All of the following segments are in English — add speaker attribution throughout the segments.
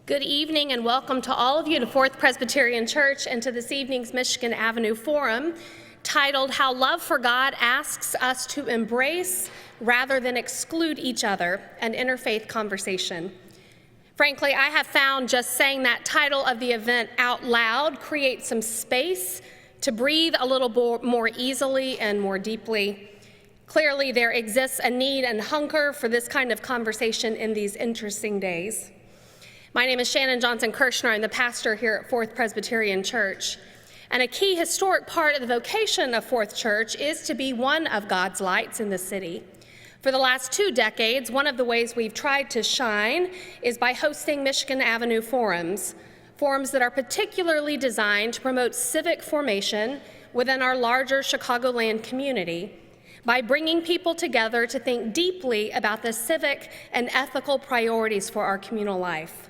Speaker 1: Good evening and welcome to all of you to Fourth Presbyterian Church and to this evening's Michigan Avenue Forum titled How Love for God Asks Us to Embrace Rather Than Exclude Each Other, an Interfaith Conversation. Frankly, I have found just saying that title of the event out loud creates some space to breathe a little more easily and more deeply. Clearly, there exists a need and hunger for this kind of conversation in these interesting days. My name is Shannon Kershner. I'm the pastor here at Fourth Presbyterian Church. And a key historic part of the vocation of Fourth Church is to be one of God's lights in the city. For the last 2 decades, one of the ways we've tried to shine is by hosting Michigan Avenue Forums that are particularly designed to promote civic formation within our larger Chicagoland community by bringing people together to think deeply about the civic and ethical priorities for our communal life.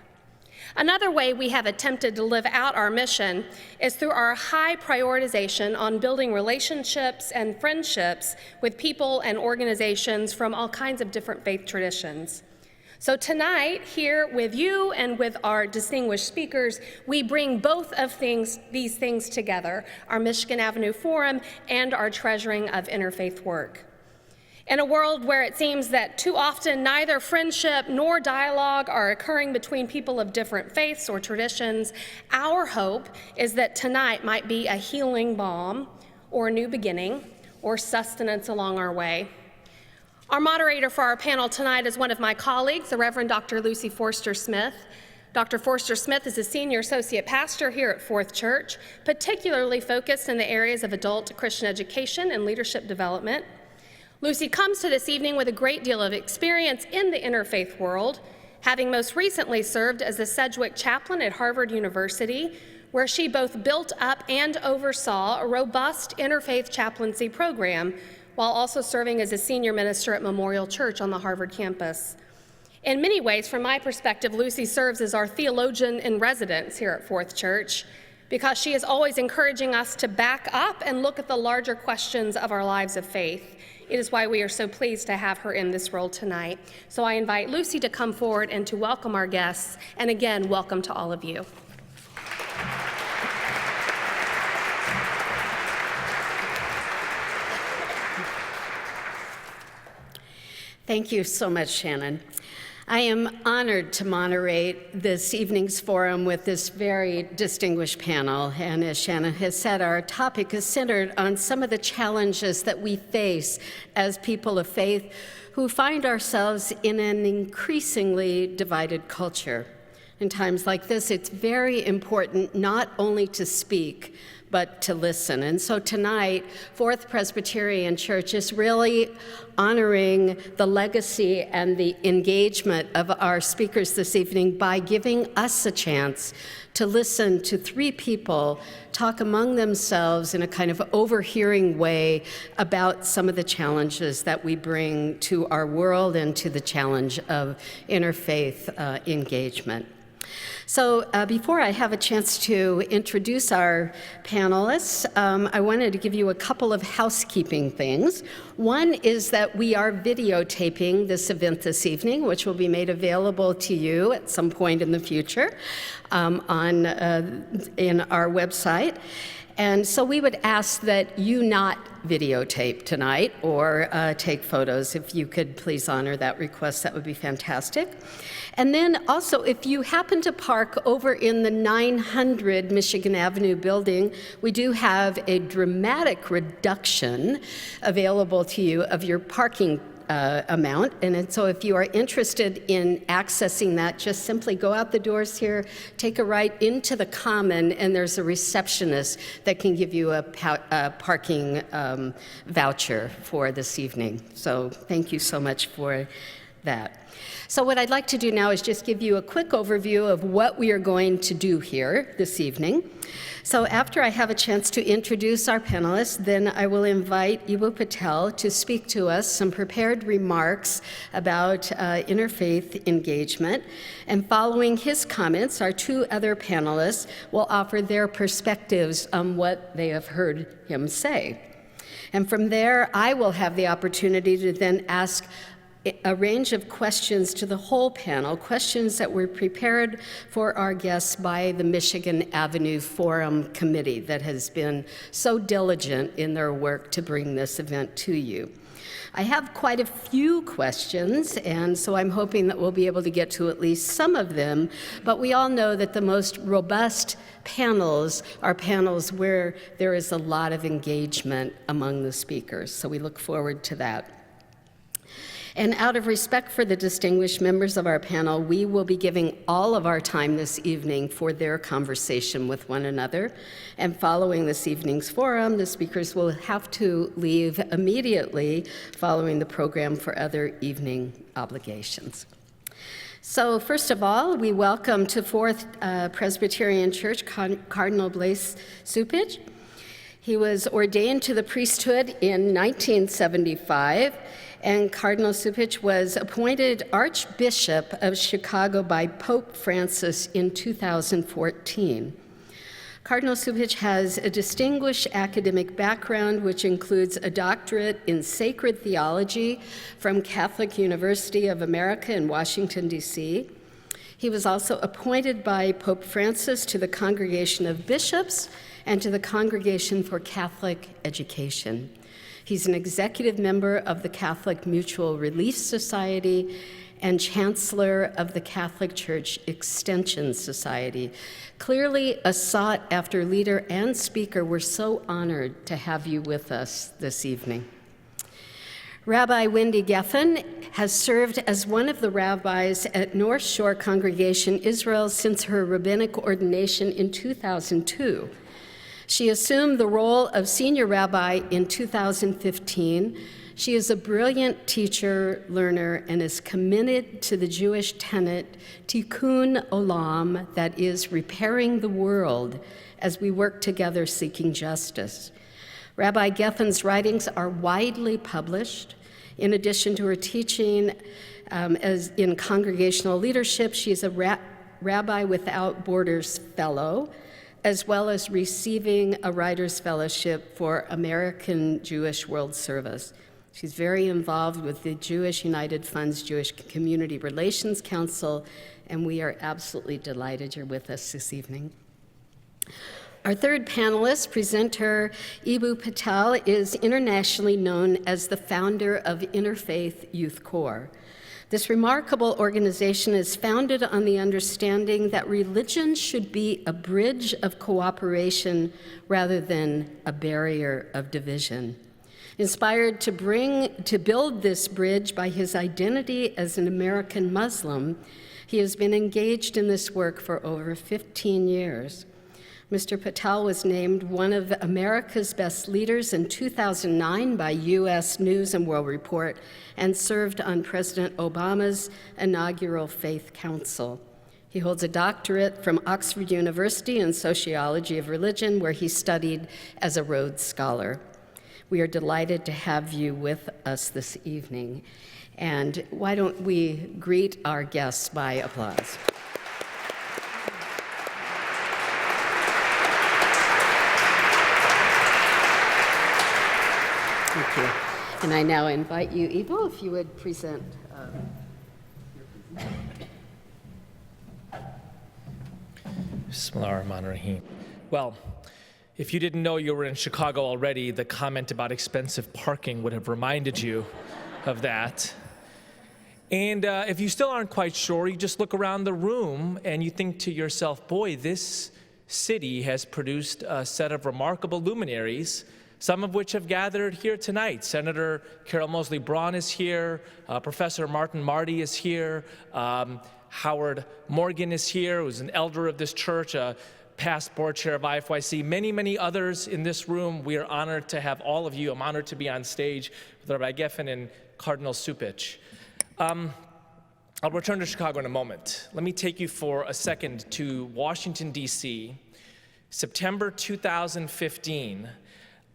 Speaker 1: Another way we have attempted to live out our mission is through our high prioritization on building relationships and friendships with people and organizations from all kinds of different faith traditions. So tonight, here with you and with our distinguished speakers, we bring both of these things together, our Michigan Avenue Forum and our treasuring of interfaith work. In a world where it seems that too often neither friendship nor dialogue are occurring between people of different faiths or traditions, our hope is that tonight might be a healing balm or a new beginning or sustenance along our way. Our moderator for our panel tonight is one of my colleagues, the Reverend Dr. Lucy Forster-Smith. Dr. Forster-Smith is a senior associate pastor here at Fourth Church, particularly focused in the areas of adult Christian education and leadership development. Lucy comes to this evening with a great deal of experience in the interfaith world, having most recently served as the Sedgwick chaplain at Harvard University, where she both built up and oversaw a robust interfaith chaplaincy program, while also serving as a senior minister at Memorial Church on the Harvard campus. In many ways, from my perspective, Lucy serves as our theologian in residence here at Fourth Church, because she is always encouraging us to back up and look at the larger questions of our lives of faith. It is why we are so pleased to have her in this role tonight. So I invite Lucy to come forward and to welcome our guests. And again, welcome to all of you.
Speaker 2: Thank you so much, Shannon. I am honored to moderate this evening's forum with this very distinguished panel. And as Shannon has said, our topic is centered on some of the challenges that we face as people of faith who find ourselves in an increasingly divided culture. In times like this, it's very important not only to speak, but to listen. And so tonight, Fourth Presbyterian Church is really honoring the legacy and the engagement of our speakers this evening by giving us a chance to listen to 3 people talk among themselves in a kind of overhearing way about some of the challenges that we bring to our world and to the challenge of interfaith engagement. So before I have a chance to introduce our panelists, I wanted to give you a couple of housekeeping things. One is that we are videotaping this event this evening, which will be made available to you at some point in the future in our website. And so we would ask that you not videotape tonight or take photos. If you could please honor that request, that would be fantastic. And then also, if you happen to park over in the 900 Michigan Avenue building, we do have a dramatic reduction available to you of your parking amount. And so if you are interested in accessing that, just simply go out the doors here, take a right into the common, and there's a receptionist that can give you a parking voucher for this evening. So thank you so much for that. So what I'd like to do now is just give you a quick overview of what we are going to do here this evening. So after I have a chance to introduce our panelists, then I will invite Eboo Patel to speak to us some prepared remarks about interfaith engagement. And following his comments, our 2 other panelists will offer their perspectives on what they have heard him say. And from there, I will have the opportunity to then ask a range of questions to the whole panel, questions that were prepared for our guests by the Michigan Avenue Forum Committee that has been so diligent in their work to bring this event to you. I have quite a few questions, and so I'm hoping that we'll be able to get to at least some of them, but we all know that the most robust panels are panels where there is a lot of engagement among the speakers, so we look forward to that. And out of respect for the distinguished members of our panel, we will be giving all of our time this evening for their conversation with one another. And following this evening's forum, the speakers will have to leave immediately following the program for other evening obligations. So first of all, we welcome to Fourth Presbyterian Church Cardinal Blase Cupich. He was ordained to the priesthood in 1975, and Cardinal Cupich was appointed Archbishop of Chicago by Pope Francis in 2014. Cardinal Cupich has a distinguished academic background, which includes a doctorate in sacred theology from Catholic University of America in Washington, D.C. He was also appointed by Pope Francis to the Congregation of Bishops and to the Congregation for Catholic Education. He's an executive member of the Catholic Mutual Relief Society and Chancellor of the Catholic Church Extension Society. Clearly a sought-after leader and speaker. We're so honored to have you with us this evening. Rabbi Wendi Geffen has served as one of the rabbis at North Shore Congregation Israel since her rabbinic ordination in 2002. She assumed the role of senior rabbi in 2015. She is a brilliant teacher, learner, and is committed to the Jewish tenet, tikkun olam, that is, repairing the world as we work together seeking justice. Rabbi Geffen's writings are widely published. In addition to her teaching as in congregational leadership, she is a Rabbi Without Borders Fellow, as well as receiving a Writers' Fellowship for American Jewish World Service. She's very involved with the Jewish United Fund's Jewish Community Relations Council, and we are absolutely delighted you're with us this evening. Our third panelist, presenter Eboo Patel, is internationally known as the founder of Interfaith Youth Corps. This remarkable organization is founded on the understanding that religion should be a bridge of cooperation rather than a barrier of division. Inspired to build this bridge by his identity as an American Muslim, he has been engaged in this work for over 15 years. Mr. Patel was named one of America's best leaders in 2009 by U.S. News and World Report and served on President Obama's inaugural Faith Council. He holds a doctorate from Oxford University in sociology of religion, where he studied as a Rhodes Scholar. We are delighted to have you with us this evening. And why don't we greet our guests by applause? Thank you. And I now invite you, Eboo, if you would present your
Speaker 3: Bismillahirrahmanirrahim. Well, if you didn't know you were in Chicago already, the comment about expensive parking would have reminded you of that. And if you still aren't quite sure, you just look around the room and you think to yourself, boy, this city has produced a set of remarkable luminaries, some of which have gathered here tonight. Senator Carol Moseley Braun is here, Professor Martin Marty is here, Howard Morgan is here, who's an elder of this church, a past board chair of IFYC, many, many others in this room. We are honored to have all of you. I'm honored to be on stage with Rabbi Geffen and Cardinal Cupich. I'll return to Chicago in a moment. Let me take you for a second to Washington, D.C., September 2015.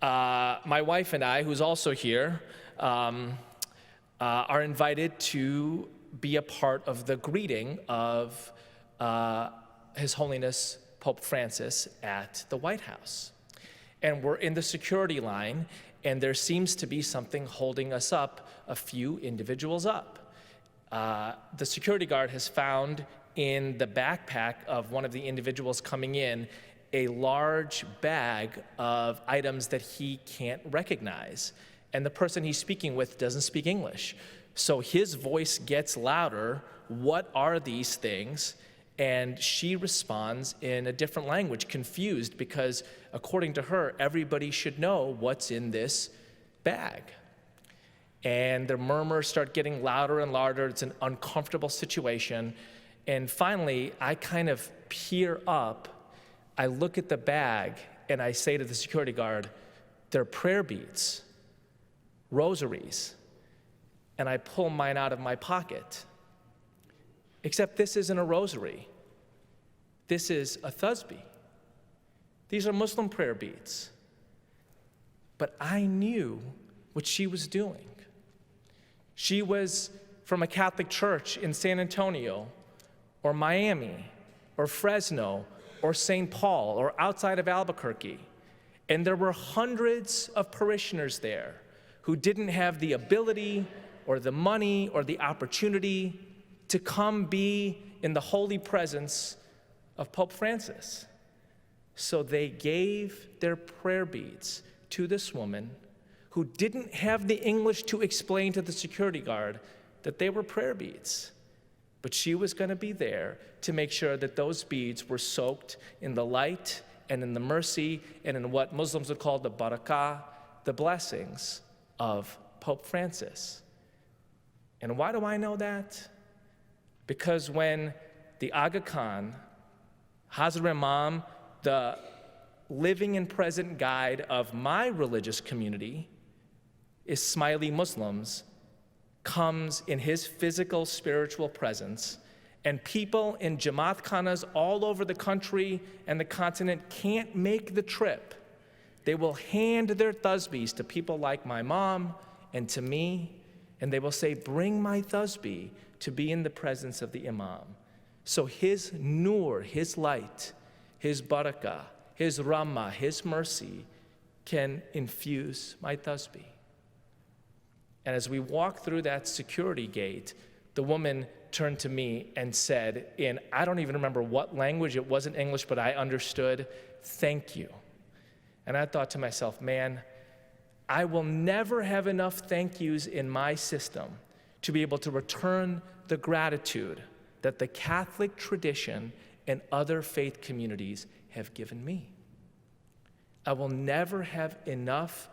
Speaker 3: My wife and I, who's also here, are invited to be a part of the greeting of His Holiness Pope Francis at the White House. And we're in the security line, and there seems to be something holding us up, a few individuals up. the security guard has found in the backpack of one of the individuals coming in a large bag of items that he can't recognize. And the person he's speaking with doesn't speak English. So his voice gets louder. What are these things? And she responds in a different language, confused, because according to her, everybody should know what's in this bag. And the murmurs start getting louder and louder. It's an uncomfortable situation. And finally, I kind of peer up. I look at the bag, and I say to the security guard, they're prayer beads, rosaries. And I pull mine out of my pocket. Except this isn't a rosary. This is a thusbee. These are Muslim prayer beads. But I knew what she was doing. She was from a Catholic church in San Antonio, or Miami, or Fresno, or St. Paul, or outside of Albuquerque. And there were hundreds of parishioners there who didn't have the ability or the money or the opportunity to come be in the holy presence of Pope Francis. So they gave their prayer beads to this woman who didn't have the English to explain to the security guard that they were prayer beads. But she was going to be there to make sure that those beads were soaked in the light and in the mercy and in what Muslims would call the barakah, the blessings of Pope Francis. And why do I know that? Because when the Aga Khan, Hazrat Imam, the living and present guide of my religious community, Ismaili Muslims, comes in his physical, spiritual presence, and people in Jamaat Khanas all over the country and the continent can't make the trip, they will hand their thusbees to people like my mom and to me, and they will say, bring my thusbee to be in the presence of the Imam. So his nur, his light, his barakah, his rahmah, his mercy can infuse my thusbee. And as we walked through that security gate, the woman turned to me and said, in I don't even remember what language, it wasn't English, but I understood, thank you. And I thought to myself, man, I will never have enough thank yous in my system to be able to return the gratitude that the Catholic tradition and other faith communities have given me. I will never have enough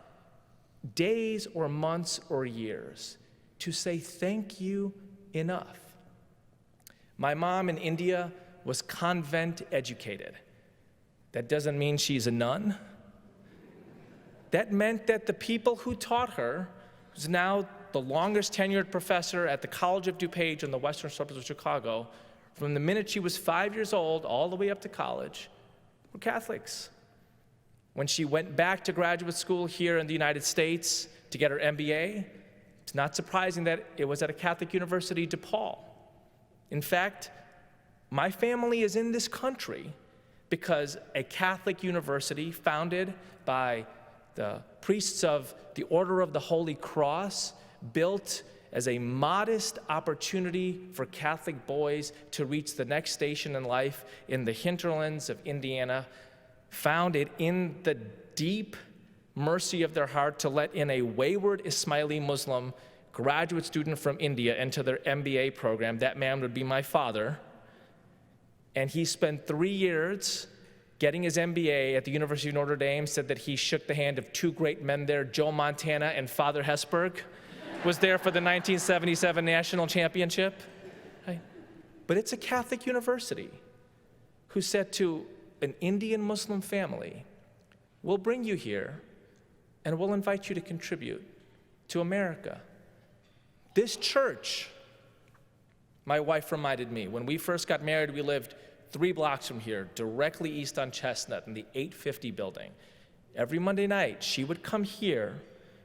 Speaker 3: days or months or years to say thank you enough. My mom in India was convent educated. That doesn't mean she's a nun. That meant that the people who taught her, who's now the longest tenured professor at the College of DuPage in the western suburbs of Chicago, from the minute she was 5 years old all the way up to college, were Catholics. When she went back to graduate school here in the United States to get her MBA, it's not surprising that it was at a Catholic university, DePaul. In fact, my family is in this country because a Catholic university founded by the priests of the Order of the Holy Cross, built as a modest opportunity for Catholic boys to reach the next station in life in the hinterlands of Indiana, found it in the deep mercy of their heart to let in a wayward Ismaili Muslim graduate student from India into their MBA program. That man would be my father. And he spent 3 years getting his MBA at the University of Notre Dame, said that he shook the hand of two great men there, Joe Montana and Father Hesburgh, was there for the 1977 national championship. Right? But it's a Catholic university who said to an Indian Muslim family, we'll bring you here and we'll invite you to contribute to America. This church, my wife reminded me, when we first got married, we lived 3 blocks from here, directly east on Chestnut in the 850 building. Every Monday night, she would come here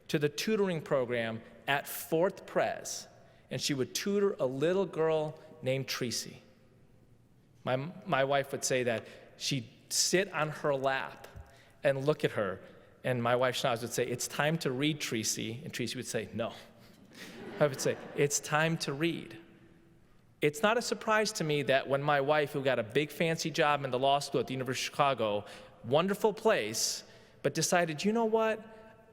Speaker 3: to the tutoring program at Fourth Pres, and she would tutor a little girl named Tracy. My wife would say that she'd sit on her lap and look at her, and my wife Schnauz would say, it's time to read, Tracy, and Tracy would say, no. I would say, it's time to read. It's not a surprise to me that when my wife, who got a big fancy job in the law school at the University of Chicago, wonderful place, but decided, you know what?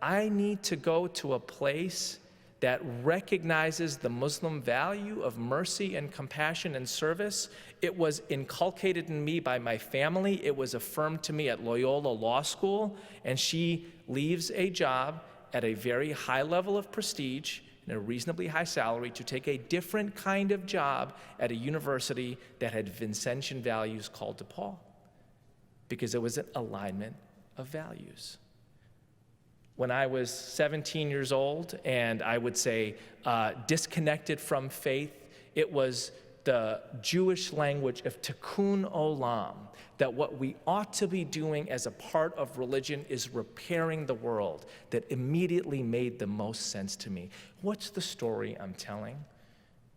Speaker 3: I need to go to a place that recognizes the Muslim value of mercy and compassion and service. It was inculcated in me by my family. It was affirmed to me at Loyola Law School. And she leaves a job at a very high level of prestige and a reasonably high salary to take a different kind of job at a university that had Vincentian values called to Paul, because it was an alignment of values. When I was 17 years old and I would say disconnected from faith, it was the Jewish language of tikkun olam, that what we ought to be doing as a part of religion is repairing the world, that immediately made the most sense to me. What's the story I'm telling?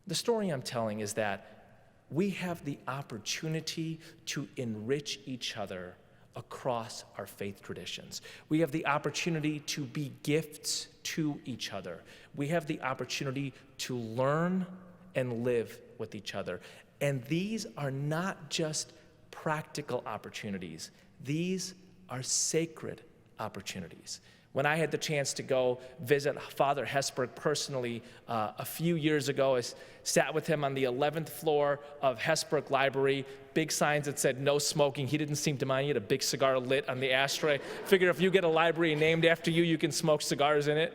Speaker 3: The story I'm telling is that we have the opportunity to enrich each other across our faith traditions. We have the opportunity to be gifts to each other. We have the opportunity to learn and live with each other. And these are not just practical opportunities. These are sacred opportunities. When I had the chance to go visit Father Hesburgh personally a few years ago, I sat with him on the 11th floor of Hesburgh Library, big signs that said no smoking. He didn't seem to mind. He had a big cigar lit on the ashtray. Figure if you get a library named after you, you can smoke cigars in it.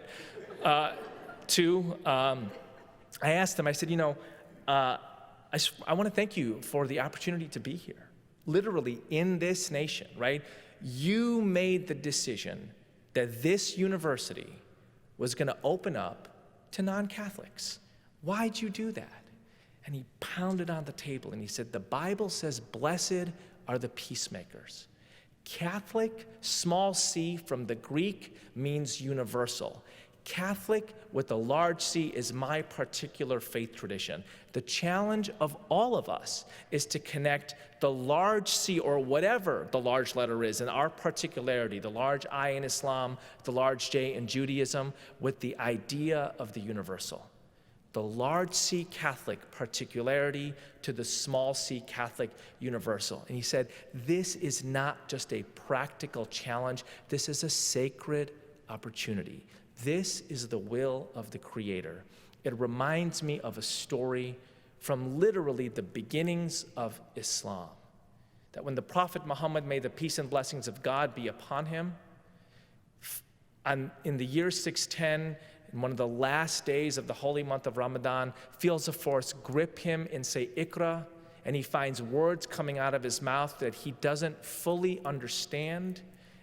Speaker 3: I asked him, I said, I want to thank you for the opportunity to be here, literally in this nation, right? You made the decision that this university was going to open up to non-Catholics. Why'd you do that? And he pounded on the table and he said, the Bible says, blessed are the peacemakers. Catholic, small c from the Greek, means universal. Catholic with a large C is my particular faith tradition. The challenge of all of us is to connect the large C, or whatever the large letter is in our particularity, the large I in Islam, the large J in Judaism, with the idea of the universal. The large C Catholic particularity to the small c Catholic universal. And he said, this is not just a practical challenge, this is a sacred opportunity. This is the will of the Creator. It reminds me of a story from literally the beginnings of Islam, that when the Prophet Muhammad, may the peace and blessings of God be upon him, in the year 610, in one of the last days of the holy month of Ramadan, feels a force grip him and say, Iqra, and he finds words coming out of his mouth that he doesn't fully understand.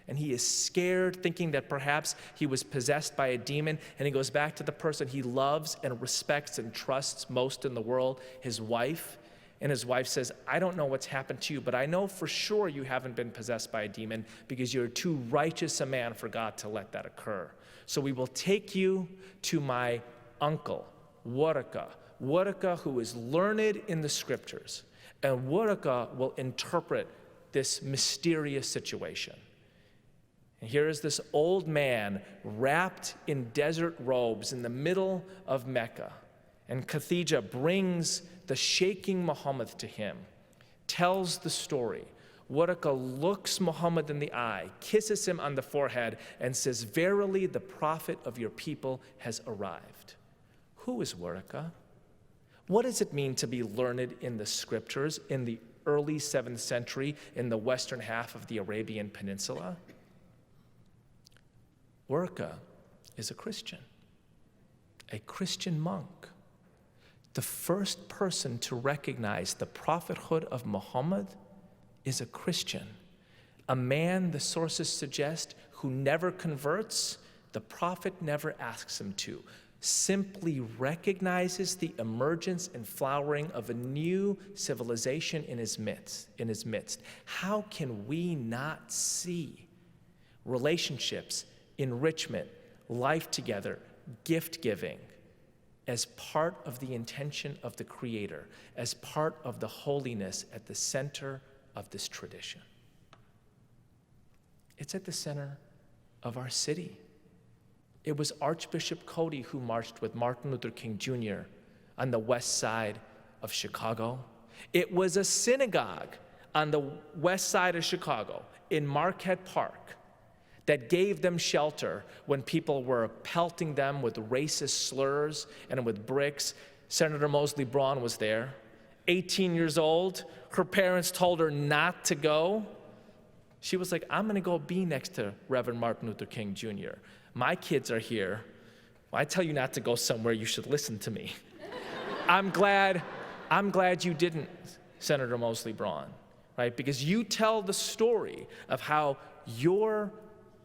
Speaker 3: And he is scared, thinking that perhaps he was possessed by a demon, and he goes back to the person he loves and respects and trusts most in the world, his wife. And his wife says, I don't know what's happened to you, but I know for sure you haven't been possessed by a demon because you're too righteous a man for God to let that occur. So we will take you to my uncle, Waraka, who is learned in the scriptures. And Waraka will interpret this mysterious situation. And here is this old man wrapped in desert robes in the middle of Mecca. And Khadija brings the shaking Muhammad to him, tells the story. Waraka looks Muhammad in the eye, kisses him on the forehead, and says, verily the prophet of your people has arrived. Who is Waraka? What does it mean to be learned in the scriptures in the early 7th century in the western half of the Arabian Peninsula? Waraka is a Christian monk. The first person to recognize the prophethood of Muhammad is a Christian, a man, the sources suggest, who never converts, the prophet never asks him to, simply recognizes the emergence and flowering of a new civilization in his midst. How can we not see relationships, enrichment, life together, gift giving, as part of the intention of the Creator, as part of the holiness at the center of this tradition? It's at the center of our city. It was Archbishop Cody who marched with Martin Luther King Jr. on the west side of Chicago. It was a synagogue on the west side of Chicago in Marquette Park that gave them shelter when people were pelting them with racist slurs and with bricks. Senator Mosley Braun was there. 18 years old, her parents told her not to go. She was like, I'm gonna go be next to Reverend Martin Luther King Jr. My kids are here. When I tell you not to go somewhere, you should listen to me. I'm glad you didn't, Senator Mosley Braun, right? Because you tell the story of how your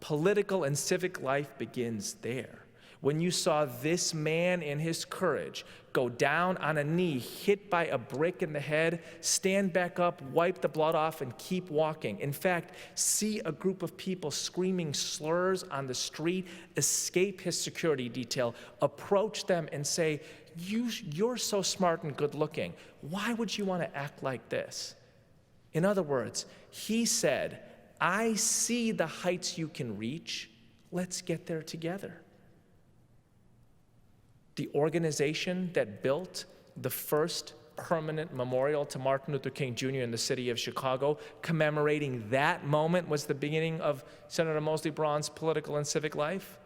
Speaker 3: political and civic life begins there. When you saw this man in his courage go down on a knee, hit by a brick in the head, stand back up, wipe the blood off, and keep walking. In fact, see a group of people screaming slurs on the street, escape his security detail, approach them and say, you're so smart and good looking. Why would you want to act like this? In other words, he said, I see the heights you can reach. Let's get there together. The organization that built the first permanent memorial to Martin Luther King Jr. in the city of Chicago, commemorating that moment was the beginning of Senator Mosley Braun's political and civic life,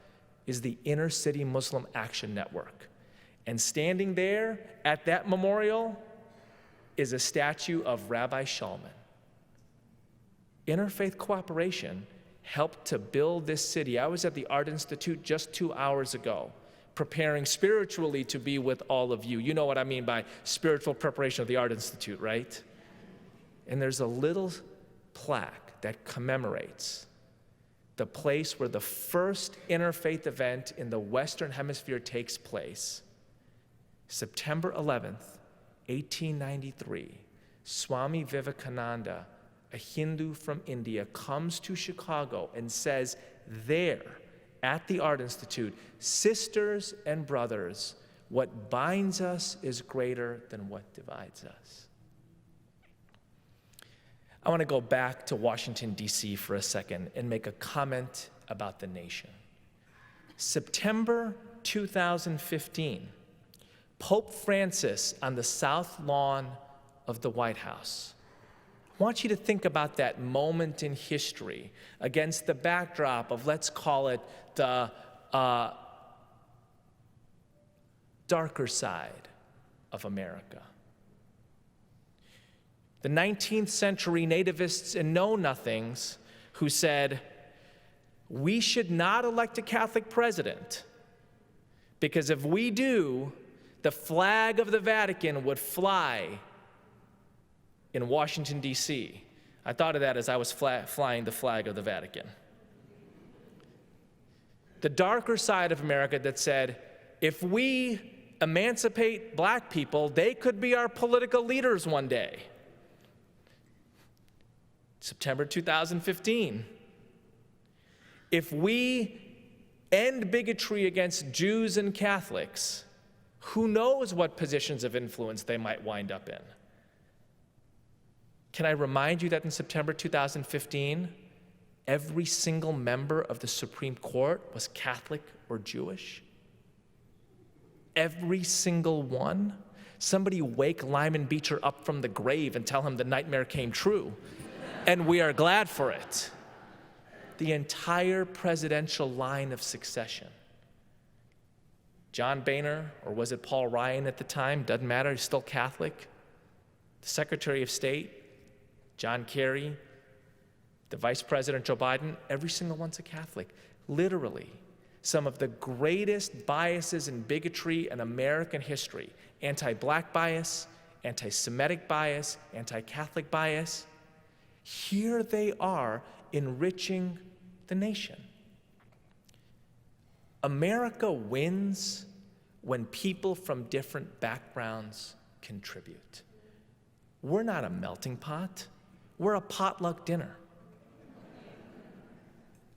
Speaker 3: is the Inner City Muslim Action Network. And standing there at that memorial is a statue of Rabbi Shulman. Interfaith cooperation helped to build this city. I was at the Art Institute just 2 hours ago, preparing spiritually to be with all of you. You know what I mean by spiritual preparation of the Art Institute, right? And there's a little plaque that commemorates the place where the first interfaith event in the Western Hemisphere takes place. September 11th, 1893, Swami Vivekananda, a Hindu from India, comes to Chicago and says there, at the Art Institute, sisters and brothers, what binds us is greater than what divides us. I want to go back to Washington, D.C. for a second and make a comment about the nation. September 2015, Pope Francis on the south lawn of the White House. I want you to think about that moment in history against the backdrop of, let's call it, the darker side of America. The 19th century nativists and know-nothings who said, we should not elect a Catholic president because if we do, the flag of the Vatican would fly in Washington, D.C. I thought of that as I was flying the flag of the Vatican. The darker side of America that said, if we emancipate black people, they could be our political leaders one day. September 2015. If we end bigotry against Jews and Catholics, who knows what positions of influence they might wind up in? Can I remind you that in September 2015, every single member of the Supreme Court was Catholic or Jewish? Every single one? Somebody wake Lyman Beecher up from the grave and tell him the nightmare came true. And we are glad for it. The entire presidential line of succession. John Boehner, or was it Paul Ryan at the time? Doesn't matter, he's still Catholic. The Secretary of State, John Kerry, the Vice President, Joe Biden, every single one's a Catholic. Literally, some of the greatest biases and bigotry in American history, anti-black bias, anti-Semitic bias, anti-Catholic bias, here they are enriching the nation. America wins when people from different backgrounds contribute. We're not a melting pot. We're a potluck dinner.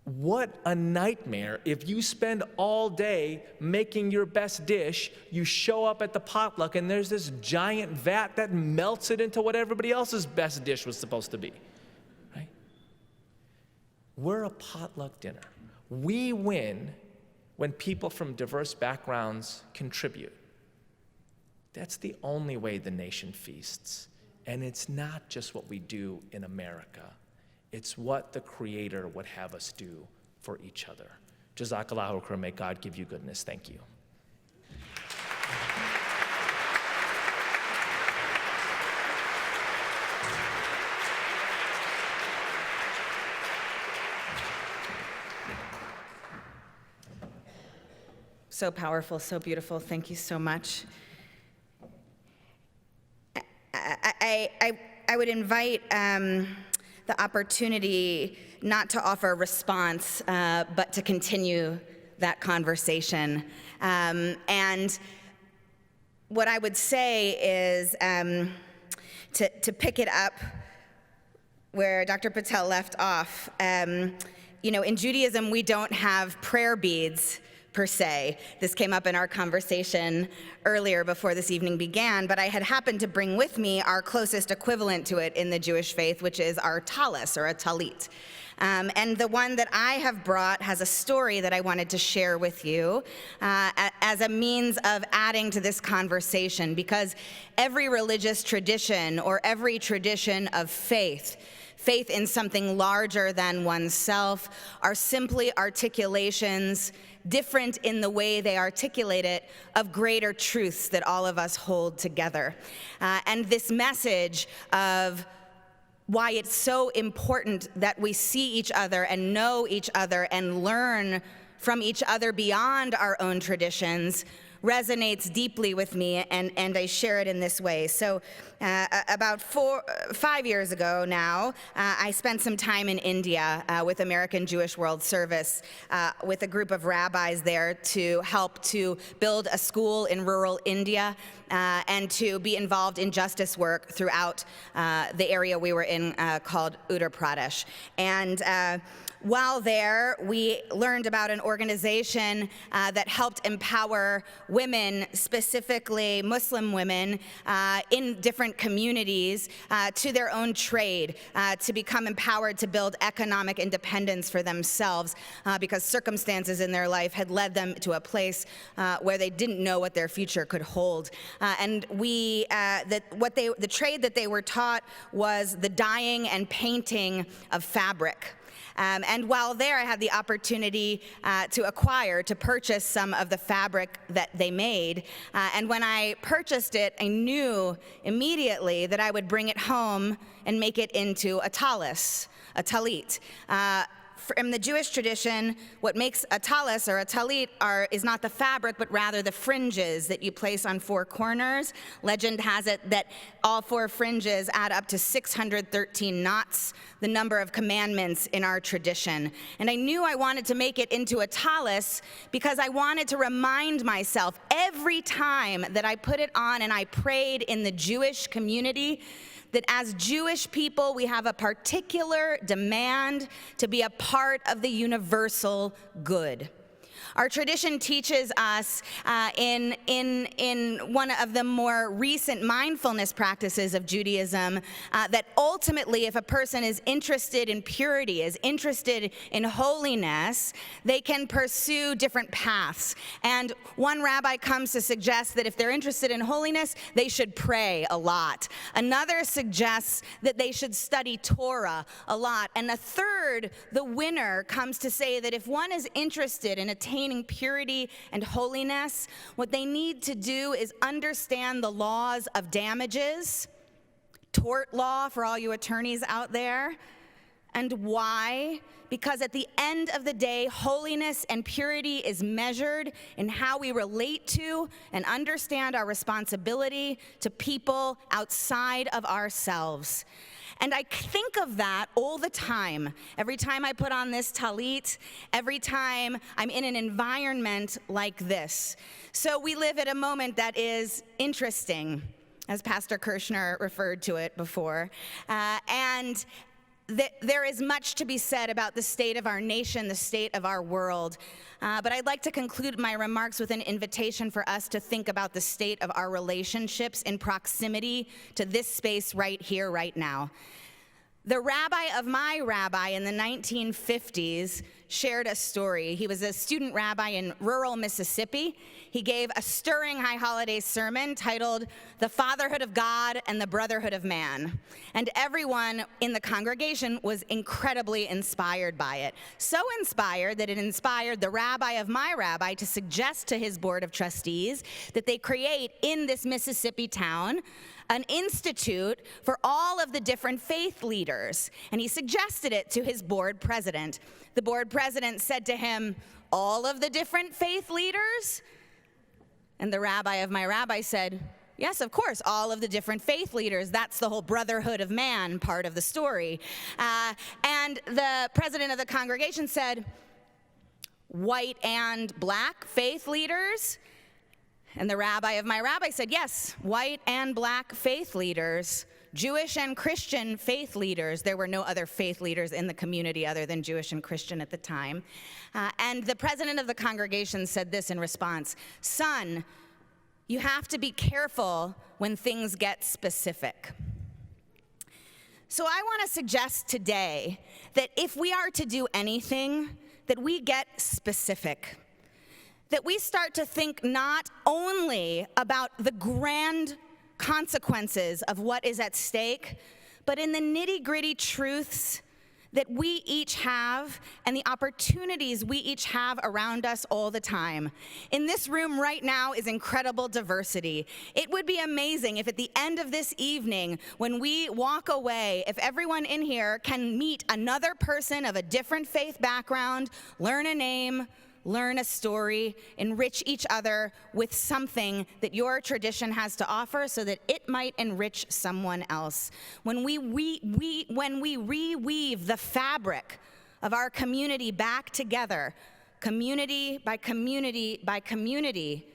Speaker 3: What a nightmare if you spend all day making your best dish, you show up at the potluck and there's this giant vat that melts it into what everybody else's best dish was supposed to be, right? We're a potluck dinner. We win when people from diverse backgrounds contribute. That's the only way the nation feasts. And it's not just what we do in America. It's what the Creator would have us do for each other. Jazakallahu khairan. May God give you goodness. Thank you.
Speaker 4: So powerful, so beautiful. Thank you so much. I would invite the opportunity not to offer a response, but to continue that conversation. And what I would say is to pick it up where Dr. Patel left off. In Judaism, we don't have prayer beads per se. This came up in our conversation earlier before this evening began, but I had happened to bring with me our closest equivalent to it in the Jewish faith, which is our talis, or a talit. And the one that I have brought has a story that I wanted to share with you as a means of adding to this conversation, because every religious tradition or every tradition of faith in something larger than oneself, are simply articulations, different in the way they articulate it, of greater truths that all of us hold together. And this message of why it's so important that we see each other and know each other and learn from each other beyond our own traditions resonates deeply with me, and I share it in this way. So about 5 years ago now, I spent some time in India with American Jewish World Service with a group of rabbis there to help to build a school in rural India and to be involved in justice work throughout the area we were in called Uttar Pradesh. And while there, we learned about an organization that helped empower women, specifically Muslim women, in different communities to their own trade, to become empowered to build economic independence for themselves, because circumstances in their life had led them to a place where they didn't know what their future could hold. And the trade that they were taught was the dyeing and painting of fabric. And while there, I had the opportunity to purchase some of the fabric that they made. And when I purchased it, I knew immediately that I would bring it home and make it into a talis, a talit. From the Jewish tradition, what makes a talis or a talit is not the fabric, but rather the fringes that you place on four corners. Legend has it that all four fringes add up to 613 knots, the number of commandments in our tradition. And I knew I wanted to make it into a talis because I wanted to remind myself every time that I put it on and I prayed in the Jewish community that as Jewish people, we have a particular demand to be a part of the universal good. Our tradition teaches us in one of the more recent mindfulness practices of Judaism that ultimately, if a person is interested in purity, is interested in holiness, they can pursue different paths. And one rabbi comes to suggest that if they're interested in holiness, they should pray a lot. Another suggests that they should study Torah a lot. And a third, the winner, comes to say that if one is interested in attaining purity and holiness, what they need to do is understand the laws of damages, tort law for all you attorneys out there. And why? Because at the end of the day, holiness and purity is measured in how we relate to and understand our responsibility to people outside of ourselves. And I think of that all the time. Every time I put on this talit, every time I'm in an environment like this. So we live at a moment that is interesting, as Pastor Kershner referred to it before. And there is much to be said about the state of our nation, the state of our world. But I'd like to conclude my remarks with an invitation for us to think about the state of our relationships in proximity to this space right here, right now. The rabbi of my rabbi in the 1950s shared a story. He was a student rabbi in rural Mississippi. he gave a stirring high holiday sermon titled The Fatherhood of God and the Brotherhood of Man. And everyone in the congregation was incredibly inspired by it. So inspired that it inspired the rabbi of my rabbi to suggest to his board of trustees that they create in this Mississippi town an institute for all of the different faith leaders. And he suggested it to his board president. The board president said to him, "All of the different faith leaders?" And the rabbi of my rabbi said, "Yes, of course, all of the different faith leaders. That's the whole brotherhood of man part of the story." And the president of the congregation said, "White and black faith leaders?" And the rabbi of my rabbi said, "Yes, white and black faith leaders, Jewish and Christian faith leaders." There were no other faith leaders in the community other than Jewish and Christian at the time. And the president of the congregation said this in response: "Son, you have to be careful when things get specific." So I want to suggest today that if we are to do anything, that we get specific. That we start to think not only about the grand consequences of what is at stake, but in the nitty-gritty truths that we each have and the opportunities we each have around us all the time. In this room right now is incredible diversity. It would be amazing if at the end of this evening, when we walk away, if everyone in here can meet another person of a different faith background, learn a name, learn a story, enrich each other with something that your tradition has to offer so that it might enrich someone else. When we reweave the fabric of our community back together, community by community by community,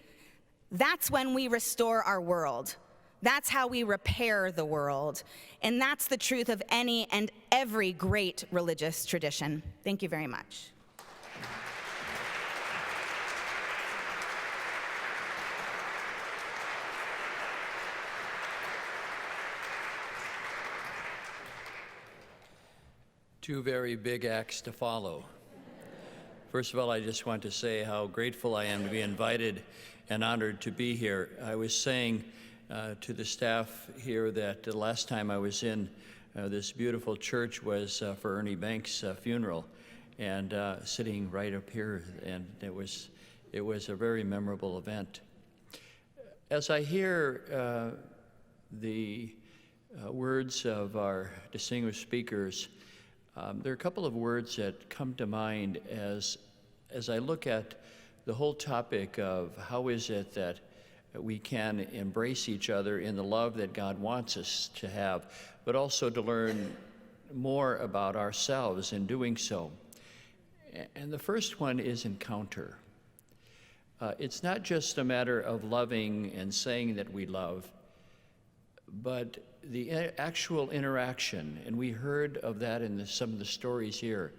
Speaker 4: that's when we restore our world. That's how we repair the world. And that's the truth of any and every great religious tradition. Thank you very much.
Speaker 5: Two very big acts to follow. First of all, I just want to say how grateful I am to be invited and honored to be here. I was saying to the staff here that the last time I was in this beautiful church was for Ernie Banks' funeral, and sitting right up here, and it was a very memorable event. As I hear the words of our distinguished speakers, there are a couple of words that come to mind as I look at the whole topic of how is it that we can embrace each other in the love that God wants us to have, but also to learn more about ourselves in doing so. And the first one is encounter. It's not just a matter of loving and saying that we love, but the actual interaction, and we heard of that in some of the stories here,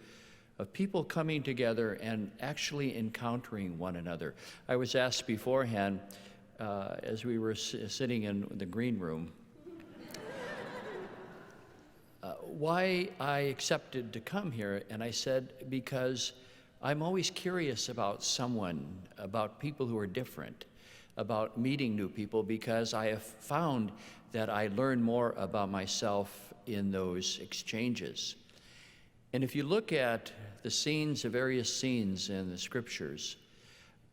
Speaker 5: of people coming together and actually encountering one another. I was asked beforehand, as we were sitting in the green room, why I accepted to come here, and I said, because I'm always curious about someone, about people who are different, about meeting new people, because I have found that I learn more about myself in those exchanges. And if you look at the scenes, the various scenes in the scriptures,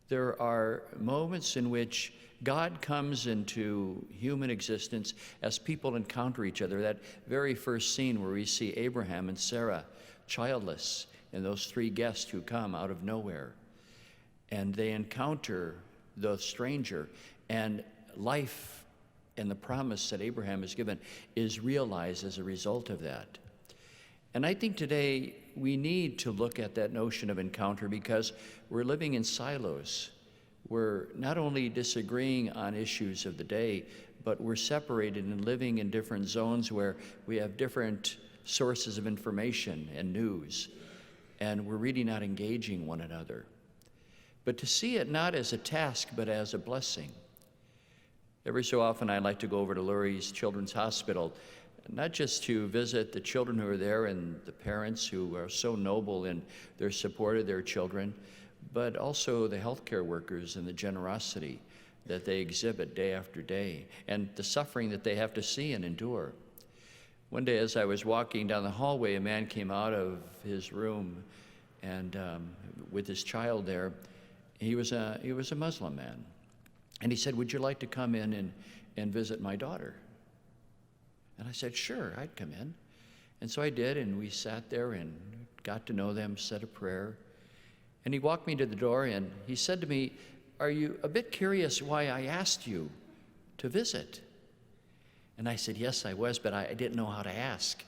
Speaker 5: there are moments in which God comes into human existence as people encounter each other. That very first scene where we see Abraham and Sarah childless, and those three guests who come out of nowhere, and they encounter the stranger, and life and the promise that Abraham has given is realized as a result of that. And I think today we need to look at that notion of encounter, because we're living in silos. We're not only disagreeing on issues of the day, but we're separated and living in different zones where we have different sources of information and news, and we're really not engaging one another. But to see it not as a task, but as a blessing. Every so often I like to go over to Lurie's Children's Hospital, not just to visit the children who are there and the parents who are so noble in their support of their children, but also the healthcare workers and the generosity that they exhibit day after day, and the suffering that they have to see and endure. One day as I was walking down the hallway, a man came out of his room and with his child there. He was a Muslim man. And he said, "Would you like to come in and visit my daughter?" And I said, "Sure, I'd come in." And so I did, and we sat there and got to know them, said a prayer. And he walked me to the door, and he said to me, "Are you a bit curious why I asked you to visit?" And I said, "Yes, I was, but I didn't know how to ask."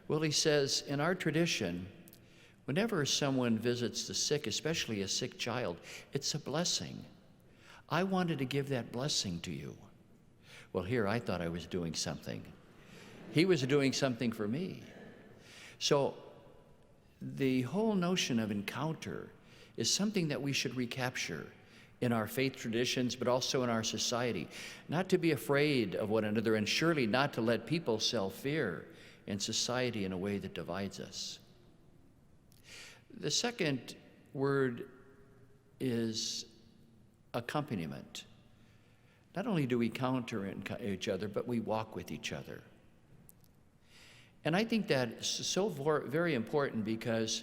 Speaker 5: Well, he says, in our tradition, whenever someone visits the sick, especially a sick child, it's a blessing. I wanted to give that blessing to you. Well, here I thought I was doing something. He was doing something for me. So the whole notion of encounter is something that we should recapture in our faith traditions, but also in our society. Not to be afraid of one another, and surely not to let people sell fear in society in a way that divides us. The second word is accompaniment. Not only do we encounter each other, but we walk with each other. And I think that's so very important, because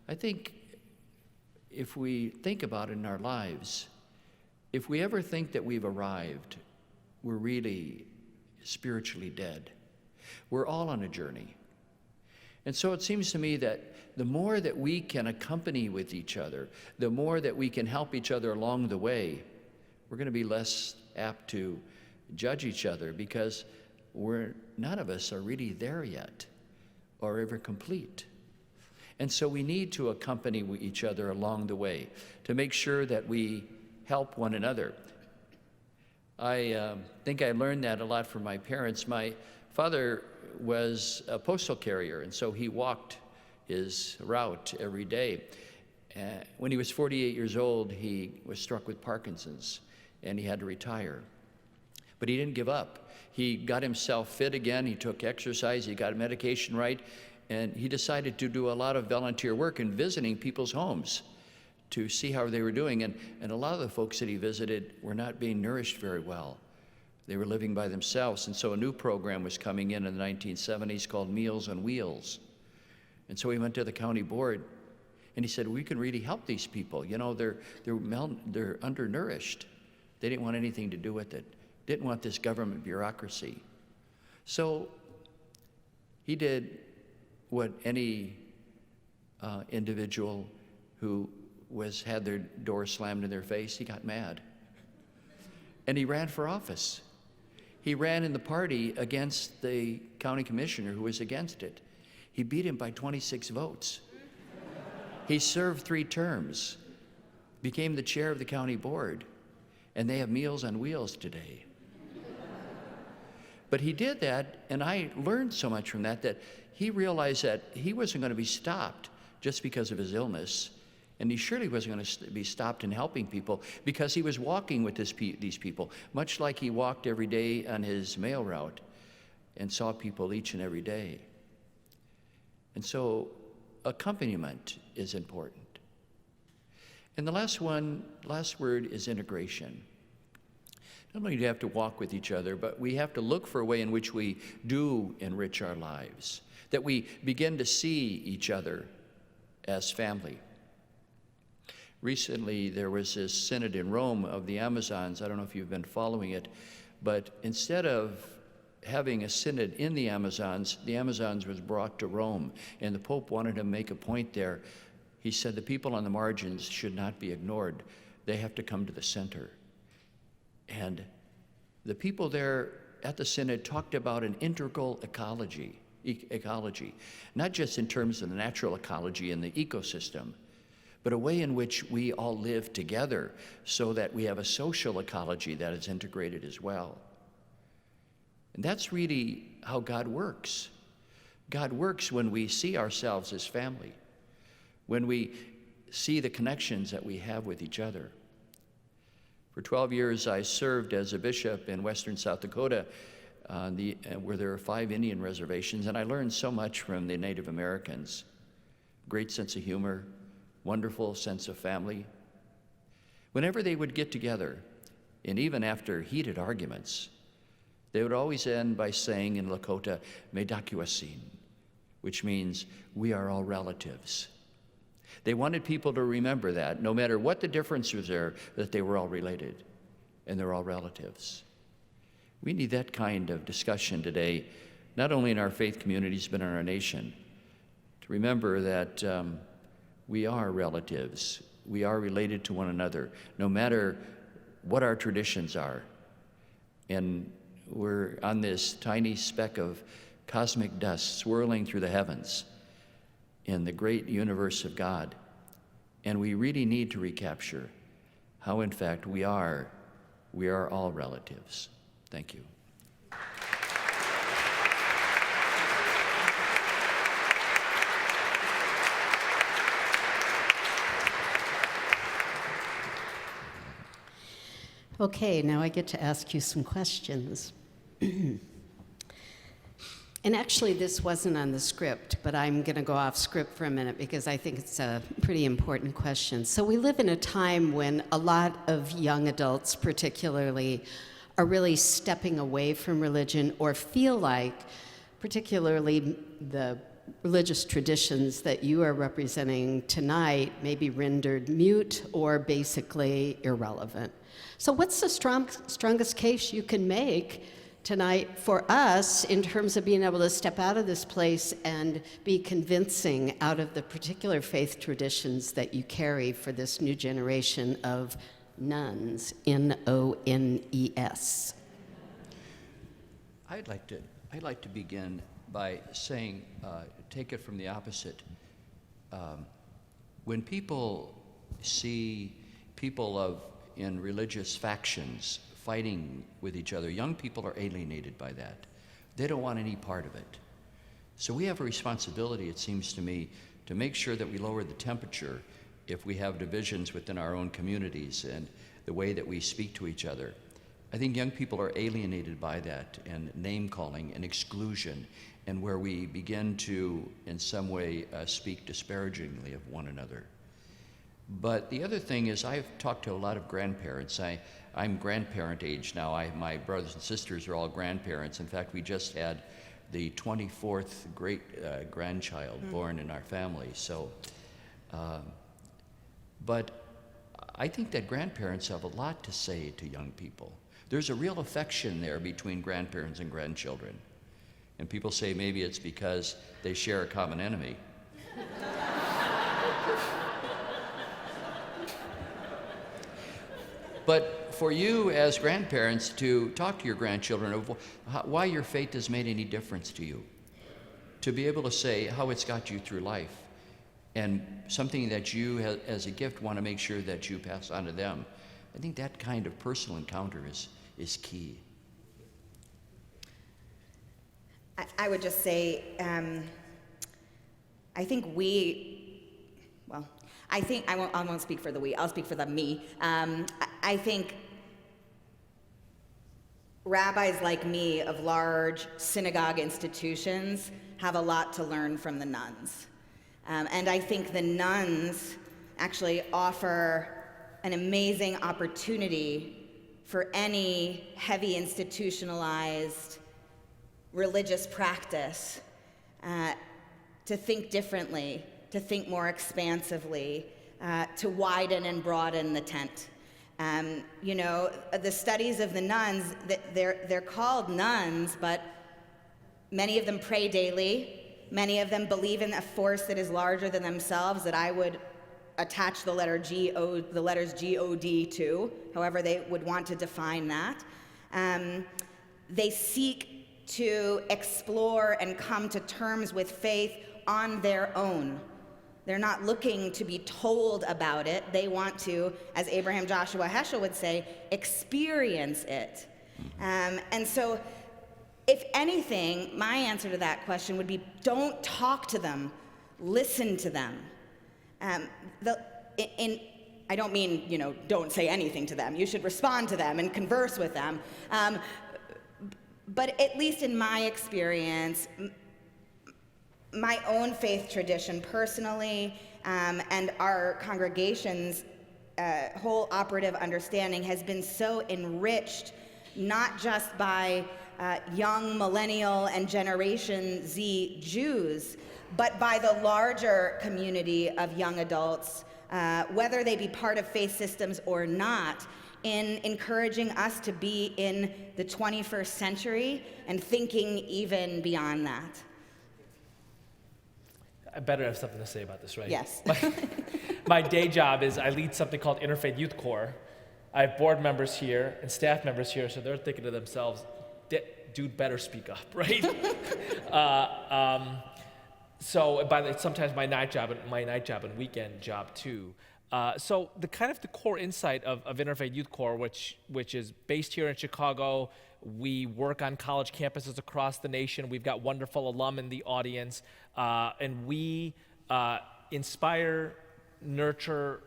Speaker 5: I think if we think about it in our lives, if we ever think that we've arrived, we're really spiritually dead. We're all on a journey. And so it seems to me that the more that we can accompany with each other, the more that we can help each other along the way, we're going to be less apt to judge each other, because none of us are really there yet or ever complete. And so we need to accompany each other along the way to make sure that we help one another. I think I learned that a lot from my parents. My father was a postal carrier, and so he walked his route every day. When he was 48 years old, he was struck with Parkinson's, and he had to retire. But he didn't give up. He got himself fit again. He took exercise. He got medication right. And he decided to do a lot of volunteer work in visiting people's homes to see how they were doing. And a lot of the folks that he visited were not being nourished very well. They were living by themselves. And so a new program was coming in the 1970s called Meals on Wheels. And so he went to the county board, and he said, "We can really help these people. You know, they're undernourished." They didn't want anything to do with it. Didn't want this government bureaucracy. So he did what any individual who had their door slammed in their face, he got mad. And he ran for office. He ran in the party against the county commissioner who was against it. He beat him by 26 votes. He served 3 terms, became the chair of the county board, and they have Meals on Wheels today. But he did that, and I learned so much from that, that he realized that he wasn't going to be stopped just because of his illness, and he surely wasn't going to be stopped in helping people, because he was walking with these people, much like he walked every day on his mail route and saw people each and every day. And so accompaniment is important. And the last word is integration. Not only do we have to walk with each other, but we have to look for a way in which we do enrich our lives, that we begin to see each other as family. Recently, there was this synod in Rome of the Amazons. I don't know if you've been following it, but instead of having a synod in the Amazons was brought to Rome, and the Pope wanted to make a point there. He said the people on the margins should not be ignored. They have to come to the center. And the people there at the synod talked about an integral ecology, not just in terms of the natural ecology and the ecosystem, but a way in which we all live together so that we have a social ecology that is integrated as well. And that's really how God works. God works when we see ourselves as family, when we see the connections that we have with each other. For 12 years, I served as a bishop in western South Dakota, where there are 5 Indian reservations, and I learned so much from the Native Americans. Great sense of humor, wonderful sense of family. Whenever they would get together, and even after heated arguments, they would always end by saying in Lakota, "Me dakuasin," which means we are all relatives. They wanted people to remember that, no matter what the difference was there, that they were all related and they're all relatives. We need that kind of discussion today, not only in our faith communities, but in our nation, to remember that we are relatives. We are related to one another, no matter what our traditions are. And we're on this tiny speck of cosmic dust swirling through the heavens in the great universe of God. And we really need to recapture how, in fact, we are all relatives. Thank you.
Speaker 2: Okay, now I get to ask you some questions. And actually, this wasn't on the script, but I'm going to go off script for a minute because I think it's a pretty important question. So we live in a time when a lot of young adults, particularly, are really stepping away from religion or feel like, particularly the religious traditions that you are representing tonight, may be rendered mute or basically irrelevant. So what's the strongest case you can make tonight for us in terms of being able to step out of this place and be convincing out of the particular faith traditions that you carry for this new generation of nuns, N-O-N-E-S?
Speaker 5: I'd like to begin by saying, take it from the opposite. When people see people in religious factions fighting with each other, young people are alienated by that. They don't want any part of it. So we have a responsibility, it seems to me, to make sure that we lower the temperature if we have divisions within our own communities and the way that we speak to each other. I think young people are alienated by that, and name-calling and exclusion, and where we begin to, in some way, speak disparagingly of one another. But the other thing is, I've talked to a lot of grandparents. I'm grandparent age now. My brothers and sisters are all grandparents. In fact, we just had the 24th great grandchild born in our family. So, but I think that grandparents have a lot to say to young people. There's a real affection there between grandparents and grandchildren. And people say maybe it's because they share a common enemy. But for you as grandparents to talk to your grandchildren of why your faith has made any difference to you, to be able to say how it's got you through life, and something that you as a gift want to make sure that you pass on to them, I think that kind of personal encounter is key.
Speaker 4: I would just say, I think I won't speak for the we, I'll speak for the me. I think rabbis like me of large synagogue institutions have a lot to learn from the nuns. And I think the nuns actually offer an amazing opportunity for any heavy institutionalized religious practice to think differently, to think more expansively, to widen and broaden the tent. You know, the studies of the nuns, they're called nuns, but many of them pray daily. Many of them believe in a force that is larger than themselves, that I would attach the letters G-O-D to, however they would want to define that. They seek to explore and come to terms with faith on their own. They're not looking to be told about it. They want to, as Abraham Joshua Heschel would say, experience it. And so, if anything, my answer to that question would be, don't talk to them, listen to them. I don't mean, don't say anything to them. You should respond to them and converse with them. But at least in my experience, my own faith tradition personally, and our congregation's whole operative understanding has been so enriched, not just by young millennial and Generation Z Jews, but by the larger community of young adults, whether they be part of faith systems or not, in encouraging us to be in the 21st century and thinking even beyond that.
Speaker 3: I better have something to say about this, right?
Speaker 4: Yes.
Speaker 3: My day job is I lead something called Interfaith Youth Corps. I have board members here and staff members here, so they're thinking to themselves, dude better speak up, right? So sometimes my night job and weekend job too. So the core insight of Interfaith Youth Corps, which is based here in Chicago. We work on college campuses across the nation. We've got wonderful alum in the audience, and we inspire, nurture,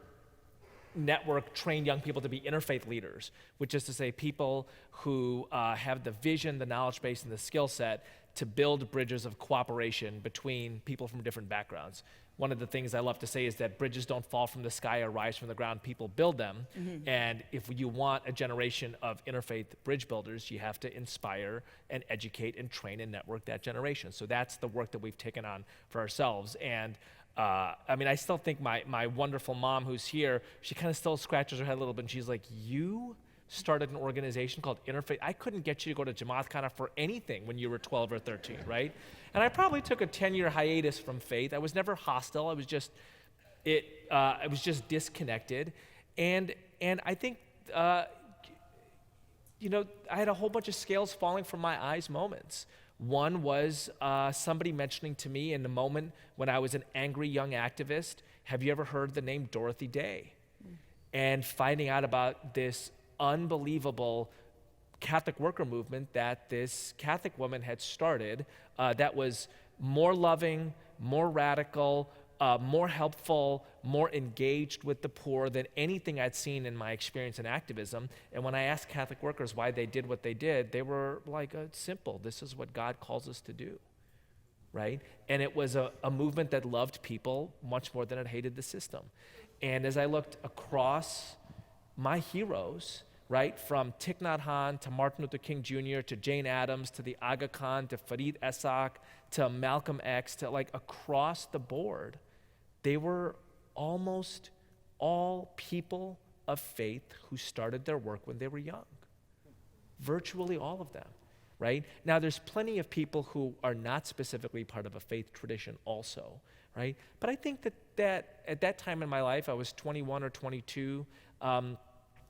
Speaker 3: network, train young people to be interfaith leaders, which is to say people who have the vision, the knowledge base, and the skill set to build bridges of cooperation between people from different backgrounds. One of the things I love to say is that bridges don't fall from the sky or rise from the ground, people build them. Mm-hmm. And if you want a generation of interfaith bridge builders, you have to inspire and educate and train and network that generation. So that's the work that we've taken on for ourselves. And I still think my wonderful mom who's here, she kind of still scratches her head a little bit and she's like, you started an organization called Interfaith. I couldn't get you to go to Jamaat Khana for anything when you were 12 or 13, right? And I probably took a 10-year hiatus from faith. I was never hostile. I was just disconnected. And I think, I had a whole bunch of scales falling from my eyes moments. One was somebody mentioning to me in the moment when I was an angry young activist, have you ever heard the name Dorothy Day? And finding out about this unbelievable Catholic worker movement that this Catholic woman had started that was more loving, more radical, more helpful, more engaged with the poor than anything I'd seen in my experience in activism. And when I asked Catholic workers why they did what they did, they were like, simple, this is what God calls us to do, right? And it was a movement that loved people much more than it hated the system. And as I looked across my heroes, right, from Thich Nhat Hanh to Martin Luther King Jr. to Jane Addams to the Aga Khan to Fareed Essek to Malcolm X to across the board, they were almost all people of faith who started their work when they were young. Virtually all of them, right? Now there's plenty of people who are not specifically part of a faith tradition also, right? But I think that at that time in my life, I was 21 or 22,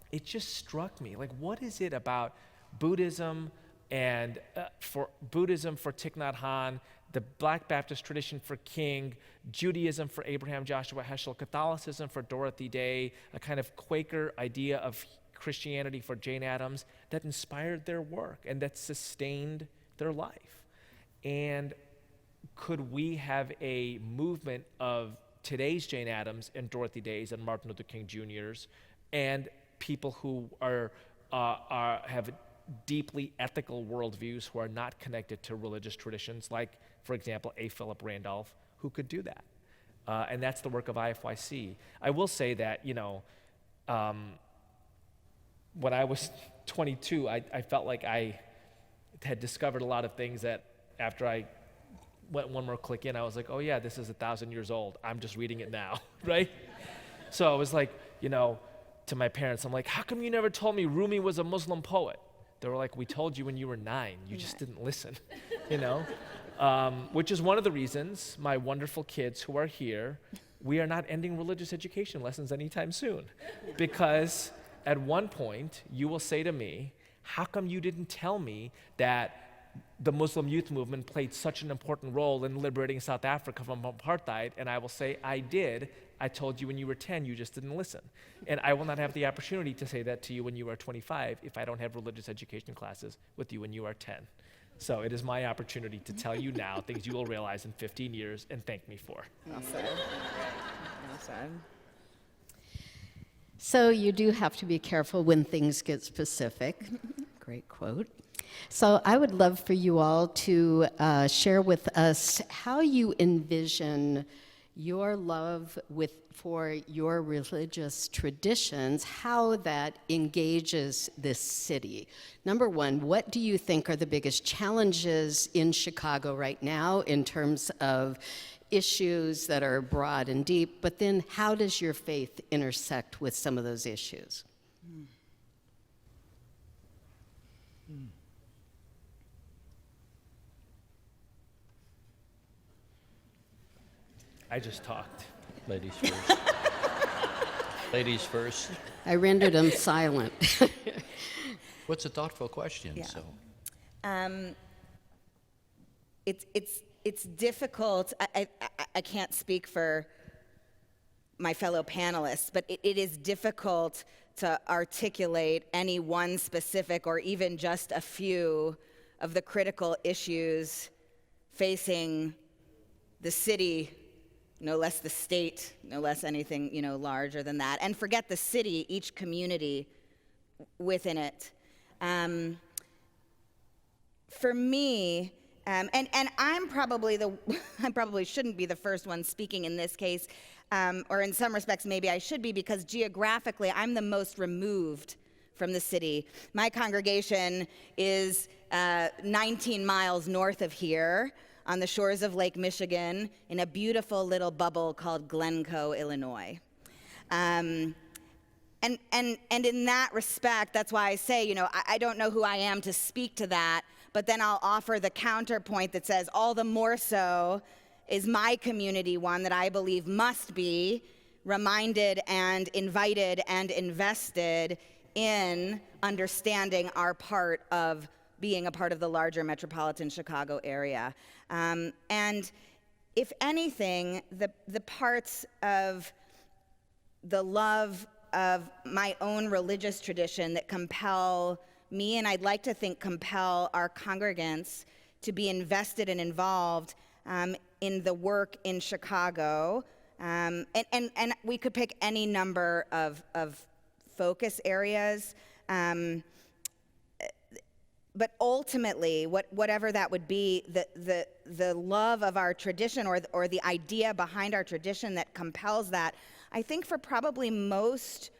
Speaker 3: it just struck me, what is it about Buddhism and for Thich Nhat Hanh, the Black Baptist tradition for King, Judaism for Abraham Joshua Heschel, Catholicism for Dorothy Day, a kind of Quaker idea of Christianity for Jane Addams that inspired their work and that sustained their life. And could we have a movement of today's Jane Addams and Dorothy Days and Martin Luther King Jr.'s and people who have deeply ethical worldviews who are not connected to religious traditions, like, for example, A. Philip Randolph, who could do that. And that's the work of IFYC. I will say that, when I was 22, I felt like I had discovered a lot of things that after I went one more click in, I was like, oh yeah, this is 1,000 years old. I'm just reading it now, right? So I was like, to my parents, I'm like, how come you never told me Rumi was a Muslim poet? They were like, we told you when you were 9. You just didn't listen, Which is one of the reasons my wonderful kids who are here, we are not ending religious education lessons anytime soon. Because at one point, you will say to me, how come you didn't tell me that the Muslim youth movement played such an important role in liberating South Africa from apartheid? And I will say, I did. I told you when you were 10, you just didn't listen. And I will not have the opportunity to say that to you when you are 25 if I don't have religious education classes with you when you are 10. So it is my opportunity to tell you now things you will realize in 15 years and thank me for.
Speaker 4: Well said. Well said.
Speaker 2: So you do have to be careful when things get specific. Great quote. So I would love for you all to share with us how you envision your love for your religious traditions, how that engages this city. Number one, what do you think are the biggest challenges in Chicago right now in terms of issues that are broad and deep, but then how does your faith intersect with some of those issues?
Speaker 3: I just talked.
Speaker 5: Ladies first. Ladies first.
Speaker 2: I rendered them silent.
Speaker 5: What's a thoughtful question?
Speaker 4: Yeah.
Speaker 5: So,
Speaker 4: It's difficult. I can't speak for my fellow panelists, but it is difficult to articulate any one specific or even just a few of the critical issues facing the city, no less the state, no less anything, larger than that. And forget the city, each community within it. For me, and I'm probably I probably shouldn't be the first one speaking in this case, or in some respects maybe I should be, because geographically I'm the most removed from the city. My congregation is 19 miles north of here, on the shores of Lake Michigan, in a beautiful little bubble called Glencoe, Illinois. And in that respect, that's why I say, I don't know who I am to speak to that, but then I'll offer the counterpoint that says, all the more so is my community one that I believe must be reminded and invited and invested in understanding our part of being a part of the larger metropolitan Chicago area. And if anything, the parts of the love of my own religious tradition that compel me, and I'd like to think compel our congregants to be invested and involved in the work in Chicago, and we could pick any number of focus areas, but ultimately, whatever that would be, the love of our tradition or the idea behind our tradition that compels that, I think for probably most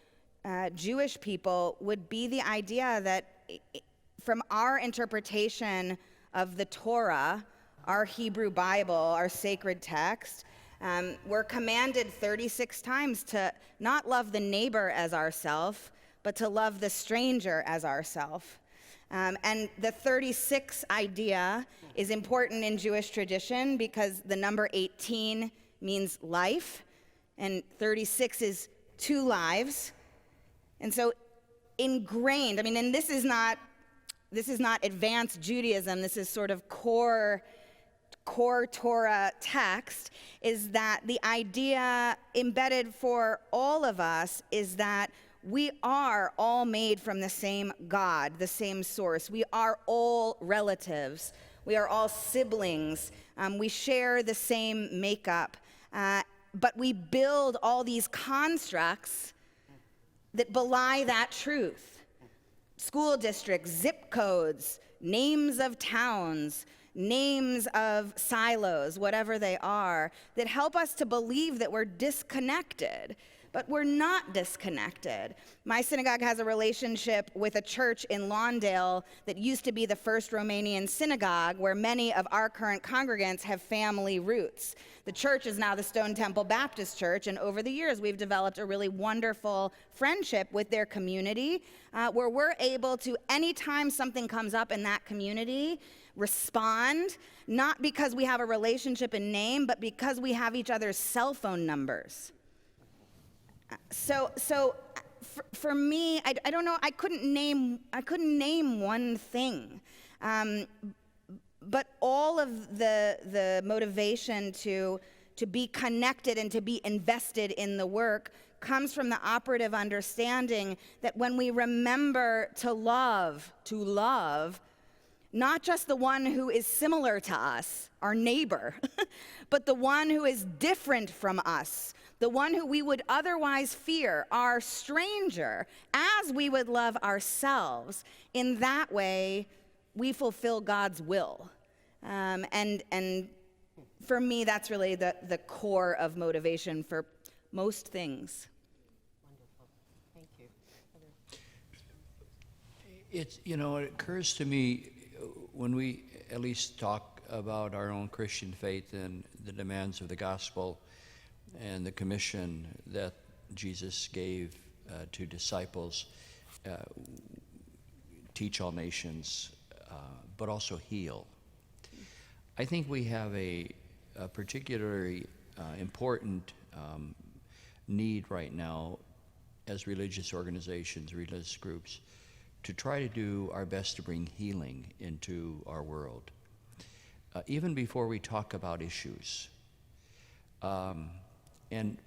Speaker 4: Jewish people would be the idea that from our interpretation of the Torah, our Hebrew Bible, our sacred text, we're commanded 36 times to not love the neighbor as ourself, but to love the stranger as ourself. And the 36 idea is important in Jewish tradition because the number 18 means life, and 36 is 2 lives. And so ingrained, and this is not advanced Judaism, this is sort of core Torah text, is that the idea embedded for all of us is that we are all made from the same God, the same source. We are all relatives. We are all siblings. We share the same makeup. But we build all these constructs that belie that truth. School districts, zip codes, names of towns, names of silos, whatever they are, that help us to believe that we're disconnected. But we're not disconnected. My synagogue has a relationship with a church in Lawndale that used to be the first Romanian synagogue, where many of our current congregants have family roots. The church is now the Stone Temple Baptist Church, and over the years we've developed a really wonderful friendship with their community, where we're able to, anytime something comes up in that community, respond, not because we have a relationship in name, but because we have each other's cell phone numbers. So for me, I don't know. I couldn't name one thing, but all of the motivation to be connected and to be invested in the work comes from the operative understanding that when we remember to love, not just the one who is similar to us, our neighbor, but the one who is different from us, the one who we would otherwise fear, our stranger, as we would love ourselves. In that way, we fulfill God's will. And for me, that's really the core of motivation for most things.
Speaker 2: Thank you.
Speaker 5: It's, it occurs to me when we at least talk about our own Christian faith and the demands of the gospel and the commission that Jesus gave to disciples, teach all nations, but also heal. I think we have a particularly important need right now as religious organizations, religious groups, to try to do our best to bring healing into our world. Even before we talk about issues. And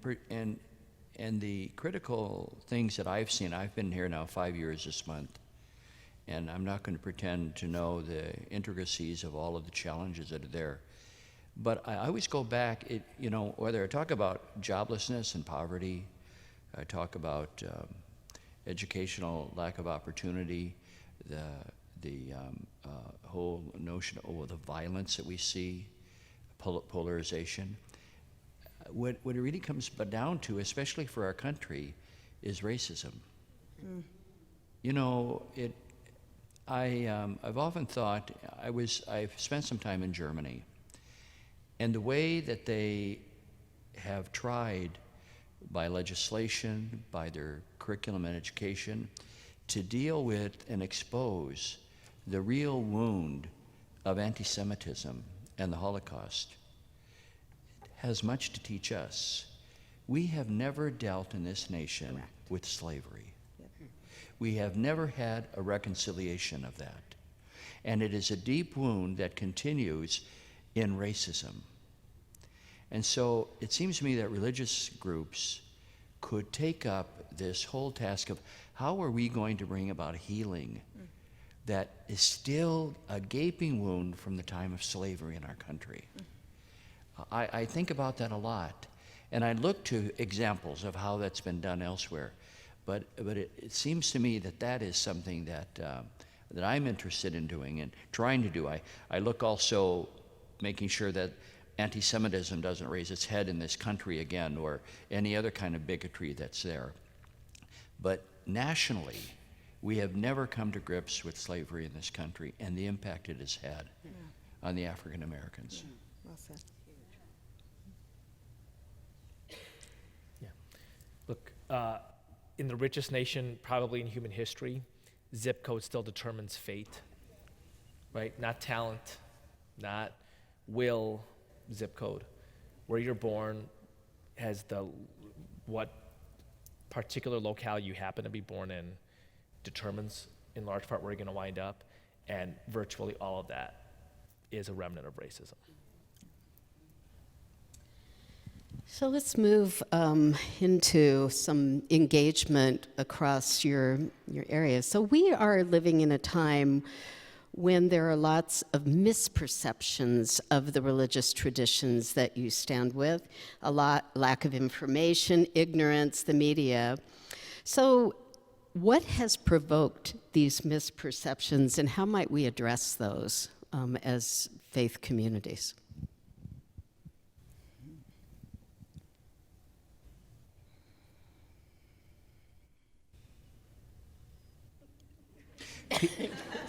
Speaker 5: the critical things that I've seen, I've been here now 5 years this month, and I'm not going to pretend to know the intricacies of all of the challenges that are there. But I always go back, whether I talk about joblessness and poverty, I talk about educational lack of opportunity, the whole notion of the violence that we see, polarization. What it really comes down to, especially for our country, is racism. I've often thought, I've spent some time in Germany, and the way that they have tried by legislation, by their curriculum and education, to deal with and expose the real wound of anti-Semitism and the Holocaust has much to teach us. We have never dealt in this nation with slavery. We have never had a reconciliation of that. And it is a deep wound that continues in racism. And so it seems to me that religious groups could take up this whole task of how are we going to bring about healing that is still a gaping wound from the time of slavery in our country. I think about that a lot, and I look to examples of how that's been done elsewhere. But it seems to me that is something that I'm interested in doing and trying to do. I look also making sure that anti-Semitism doesn't raise its head in this country again, or any other kind of bigotry that's there. But nationally, we have never come to grips with slavery in this country and the impact it has had on the African Americans.
Speaker 4: Well said.
Speaker 3: Look, in the richest nation probably in human history, zip code still determines fate, right? Not talent, not will, zip code. Where you're born has what particular locale you happen to be born in determines in large part where you're going to wind up, and virtually all of that is a remnant of racism.
Speaker 2: So let's move into some engagement across your area. So we are living in a time when there are lots of misperceptions of the religious traditions that you stand with, lack of information, ignorance, the media. So what has provoked these misperceptions, and how might we address those as faith communities?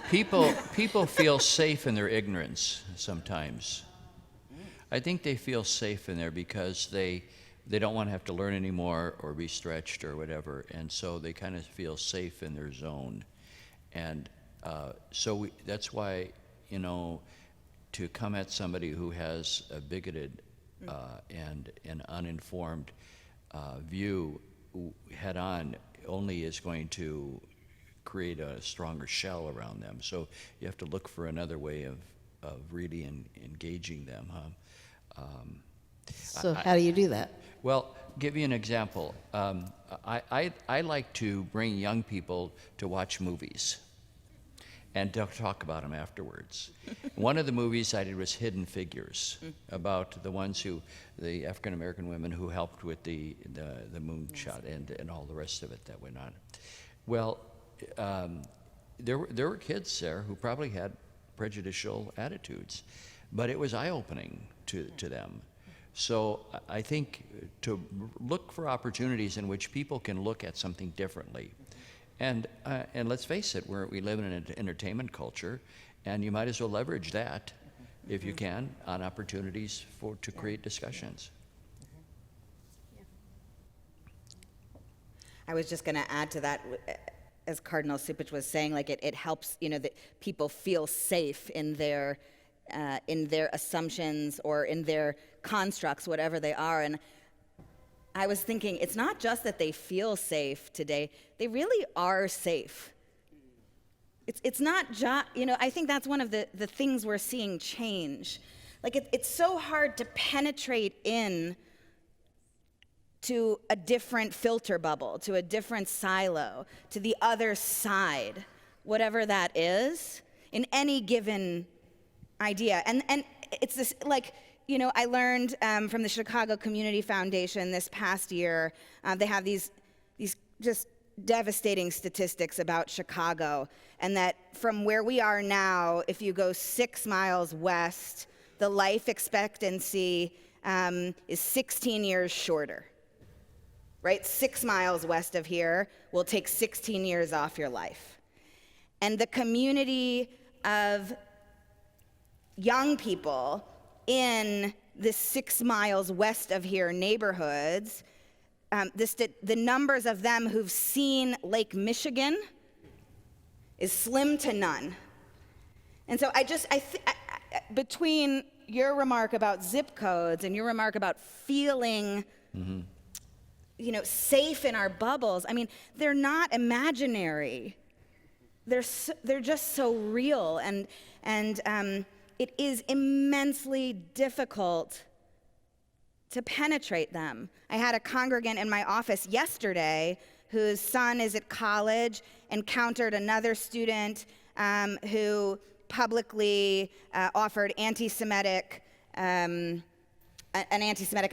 Speaker 5: People feel safe in their ignorance sometimes. I think they feel safe in there because they don't want to have to learn anymore or be stretched or whatever, and so they kind of feel safe in their zone. And that's why, to come at somebody who has a bigoted and an uninformed view head on only is going to create a stronger shell around them. So you have to look for another way of really engaging them.
Speaker 2: So how do you do that?
Speaker 5: Well, give you an example. I like to bring young people to watch movies and to talk about them afterwards. One of the movies I did was Hidden Figures, about the African American women who helped with the moonshot and all the rest of it that went on. Well, there were kids there who probably had prejudicial attitudes, but it was eye-opening to them. So I think to look for opportunities in which people can look at something differently. And let's face it, we live in an entertainment culture, and you might as well leverage that, if you can, on opportunities to create discussions.
Speaker 4: I was just going to add to that, as Cardinal Cupich was saying, like it helps, that people feel safe in their assumptions or in their constructs, whatever they are. And I was thinking, it's not just that they feel safe today; they really are safe. It's not just, I think that's one of the things we're seeing change. Like it's so hard to penetrate in to a different filter bubble, to a different silo, to the other side, whatever that is, in any given idea. And it's this, I learned from the Chicago Community Foundation this past year, they have these just devastating statistics about Chicago, and that from where we are now, if you go 6 miles west, the life expectancy is 16 years shorter. Right? 6 miles west of here will take 16 years off your life. And the community of young people in the 6 miles west of here neighborhoods, the numbers of them who've seen Lake Michigan is slim to none. And so between your remark about zip codes and your remark about feeling safe in our bubbles, they're not imaginary. They're just so real, and it is immensely difficult to penetrate them. I had a congregant in my office yesterday whose son is at college, encountered another student who publicly offered an anti-Semitic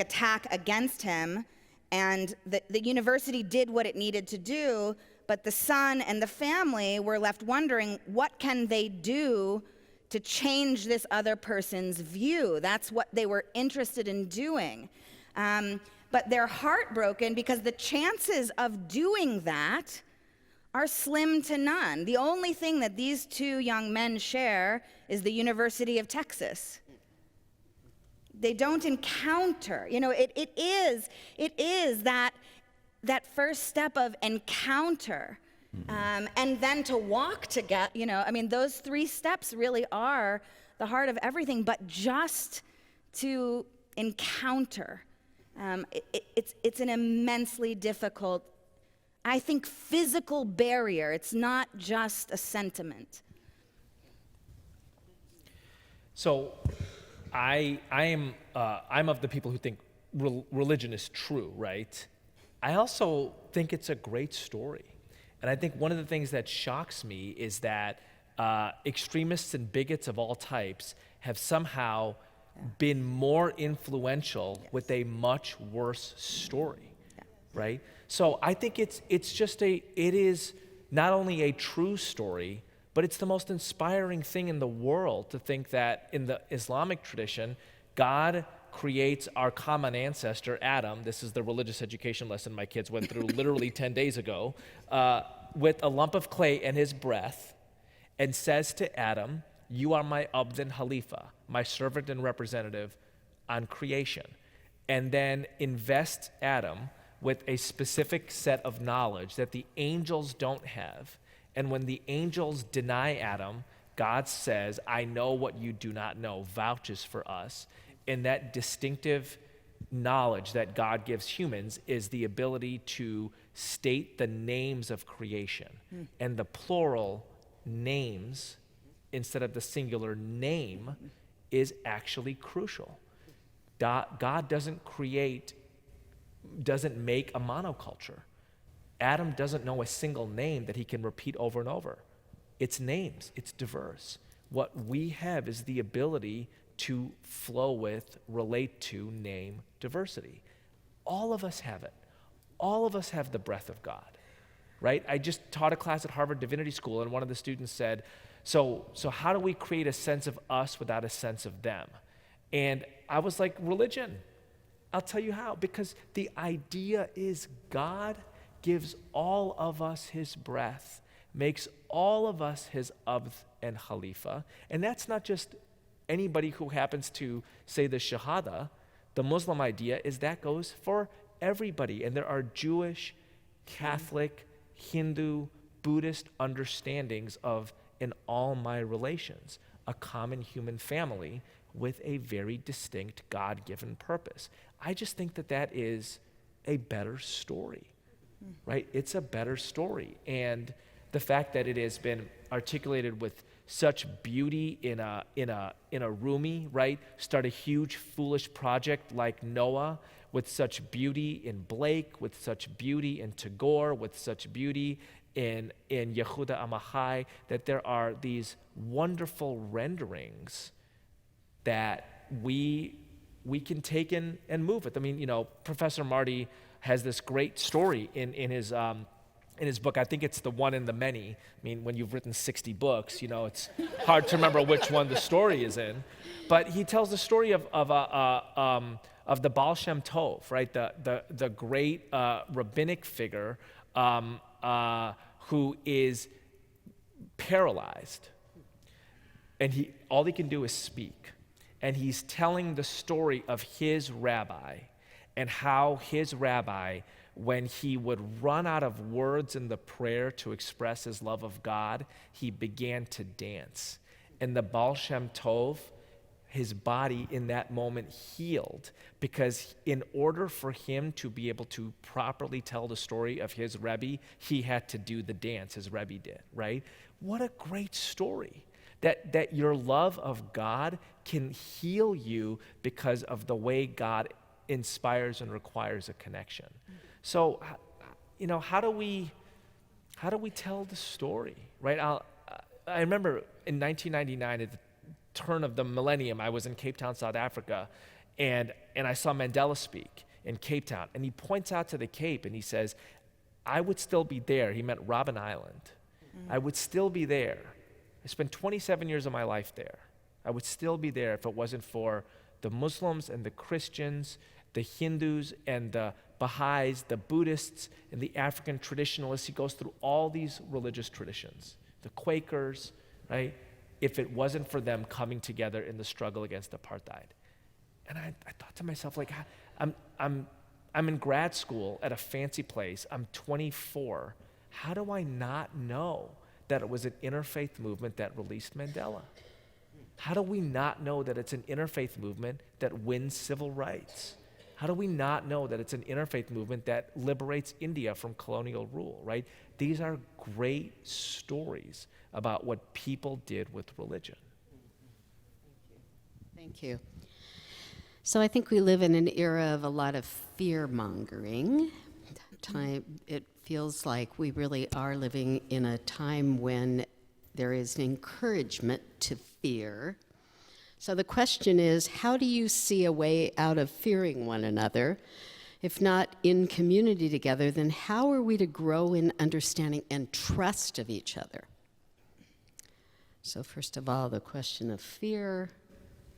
Speaker 4: attack against him. And the university did what it needed to do, but the son and the family were left wondering, what can they do to change this other person's view? That's what they were interested in doing. But they're heartbroken because the chances of doing that are slim to none. The only thing that these two young men share is the University of Texas. They don't encounter, it is that first step of encounter, and then to walk together, those 3 steps really are the heart of everything, but just to encounter, it's an immensely difficult, I think, physical barrier. It's not just a sentiment.
Speaker 3: So I'm of the people who think religion is true, right? I also think it's a great story. And I think one of the things that shocks me is that extremists and bigots of all types have somehow been more influential with a much worse story, right? So I think it is not only a true story, but it's the most inspiring thing in the world to think that in the Islamic tradition, God creates our common ancestor, Adam. This is the religious education lesson my kids went through literally 10 days ago, with a lump of clay in his breath, and says to Adam, "You are my Abd Khalifa, my servant and representative on creation." And then invests Adam with a specific set of knowledge that the angels don't have. And when the angels deny Adam, God says, "I know what you do not know," vouches for us. And that distinctive knowledge that God gives humans is the ability to state the names of creation. And the plural names instead of the singular name is actually crucial. God doesn't make a monoculture. Adam doesn't know a single name that he can repeat over and over. It's names, it's diverse. What we have is the ability to flow with, relate to, name diversity. All of us have it. All of us have the breath of God, right? I just taught a class at Harvard Divinity School, and one of the students said, So how do we create a sense of us without a sense of them? And I was like, religion. I'll tell you how. Because the idea is God gives all of us his breath, makes all of us his abd and khalifa. And that's not just anybody who happens to say the shahada. The Muslim idea is that goes for everybody. And there are Jewish, Catholic, Hindu, Buddhist understandings of in all my relations, a common human family with a very distinct God-given purpose. I just think that that is a better story, right? It's a better story. And the fact that it has been articulated with such beauty in a Rumi, right? Start a huge foolish project like Noah, with such beauty in Blake, with such beauty in Tagore, with such beauty in Yehuda Amachai, that there are these wonderful renderings that we can take and move with. I mean, Professor Marty has this great story in his book. I think it's the one in the many. I mean, when you've written 60 books, it's hard to remember which one the story is in. But he tells the story of the Baal Shem Tov, right? The great rabbinic figure who is paralyzed, and all he can do is speak. And he's telling the story of his rabbi and how his rabbi, when he would run out of words in the prayer to express his love of God, he began to dance. And the Baal Shem Tov, his body in that moment healed, because in order for him to be able to properly tell the story of his Rebbe, he had to do the dance his Rebbe did, right? What a great story. That your love of God can heal you because of the way God inspires and requires a connection. So, how do we tell the story, right? I remember in 1999, at the turn of the millennium, I was in Cape Town, South Africa, and I saw Mandela speak in Cape Town, and he points out to the Cape and he says, I would still be there. He meant Robben Island. I would still be there. I spent 27 years of my life there. I would still be there if it wasn't for the Muslims and the Christians, the Hindus and the Baha'is, the Buddhists and the African traditionalists. He goes through all these religious traditions, the Quakers, right? If it wasn't for them coming together in the struggle against apartheid. And I thought to myself, like, I'm in grad school at a fancy place. I'm 24. How do I not know that it was an interfaith movement that released Mandela? How do we not know that it's an interfaith movement that wins civil rights? How do we not know that it's an interfaith movement that liberates India from colonial rule, right? These are great stories about what people did with religion.
Speaker 2: Thank you. So I think we live in an era of a lot of fear-mongering. It feels like we really are living in a time when there is an encouragement to fear. So the question is, how do you see a way out of fearing one another? If not in community together, then how are we to grow in understanding and trust of each other? So first of all, the question of fear,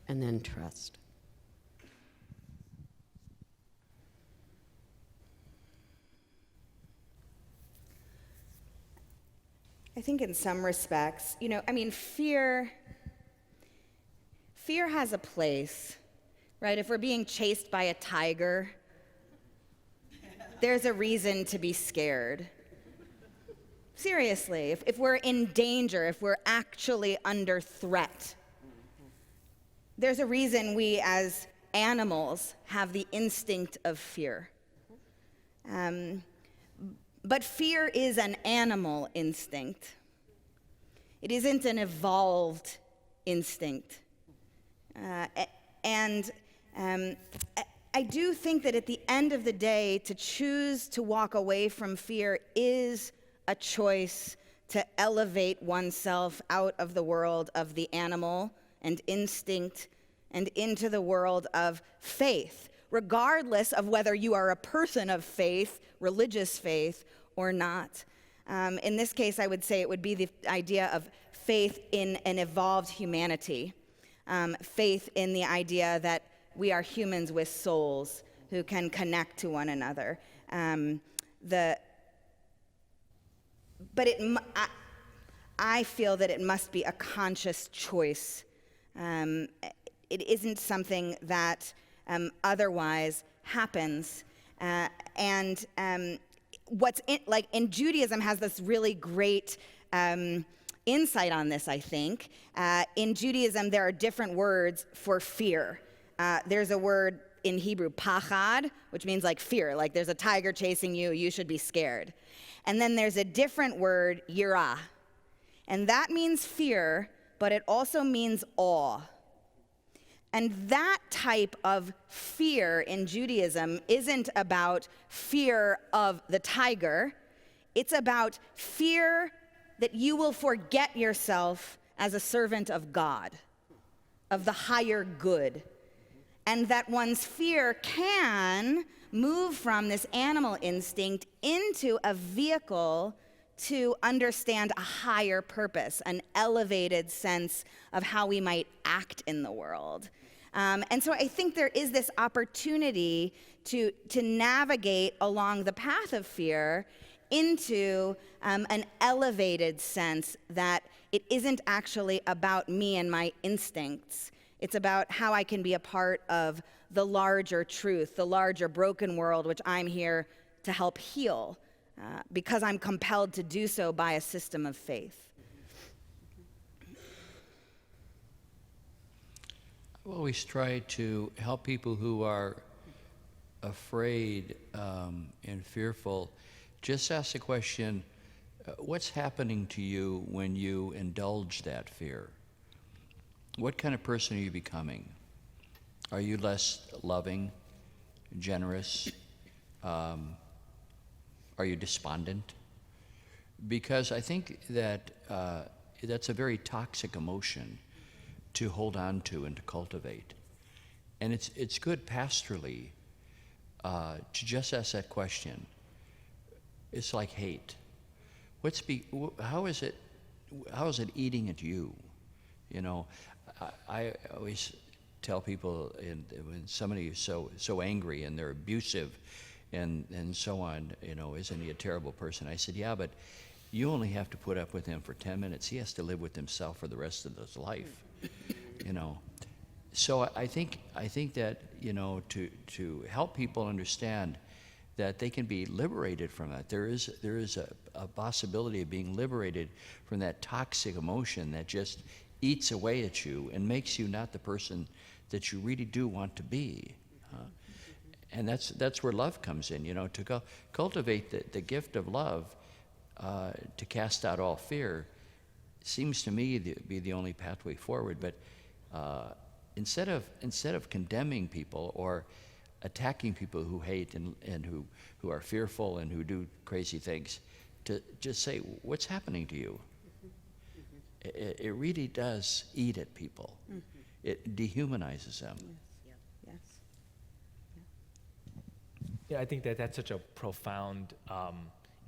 Speaker 2: and then trust.
Speaker 4: I think in some respects, fear has a place, right? If we're being chased by a tiger, there's a reason to be scared. Seriously, if we're in danger, if we're actually under threat, there's a reason we as animals have the instinct of fear. But fear is an animal instinct. It isn't an evolved instinct. And I do think that at the end of the day, to choose to walk away from fear is a choice to elevate oneself out of the world of the animal and instinct and into the world of faith, regardless of whether you are a person of faith, religious faith, or not. In this case, I would say it would be the idea of faith in an evolved humanity, faith in the idea that we are humans with souls who can connect to one another. I feel that it must be a conscious choice. It isn't something that otherwise happens. What's in Judaism has this really great insight on this, I think. In Judaism, there are different words for fear. There's a word in Hebrew, pachad, which means like fear, like there's a tiger chasing you, you should be scared. And then there's a different word, yirah, and that means fear, but it also means awe. And that type of fear in Judaism isn't about fear of the tiger. It's about fear that you will forget yourself as a servant of God, of the higher good. And that one's fear can move from this animal instinct into a vehicle to understand a higher purpose, an elevated sense of how we might act in the world. And so I think there is this opportunity to navigate along the path of fear into an elevated sense that it isn't actually about me and my instincts. It's about how I can be a part of the larger truth, the larger broken world, which I'm here to help heal, because I'm compelled to do so by a system of faith.
Speaker 5: I always try to help people who are afraid and fearful. Just ask the question, what's happening to you when you indulge that fear? What kind of person are you becoming? Are you less loving, generous? Are you despondent? Because I think that that's a very toxic emotion to hold on to and to cultivate. And it's good pastorally to just ask that question. It's like hate. How is it eating at you? You know, I always tell people when somebody is so angry and they're abusive and so on, you know, isn't he a terrible person? I said, yeah, but you only have to put up with him for 10 minutes. He has to live with himself for the rest of his life, you know. So I think that, you know, to help people understand that they can be liberated from that. There is a possibility of being liberated from that toxic emotion that just eats away at you and makes you not the person that you really do want to be. And that's where love comes in, you know, to cultivate the gift of love, to cast out all fear, seems to me to be the only pathway forward. But instead of condemning people or attacking people who hate and who are fearful and who do crazy things, to just say, what's happening to you? It really does eat at people. It dehumanizes them.
Speaker 4: Yes.
Speaker 3: Yeah, I think that's such a profound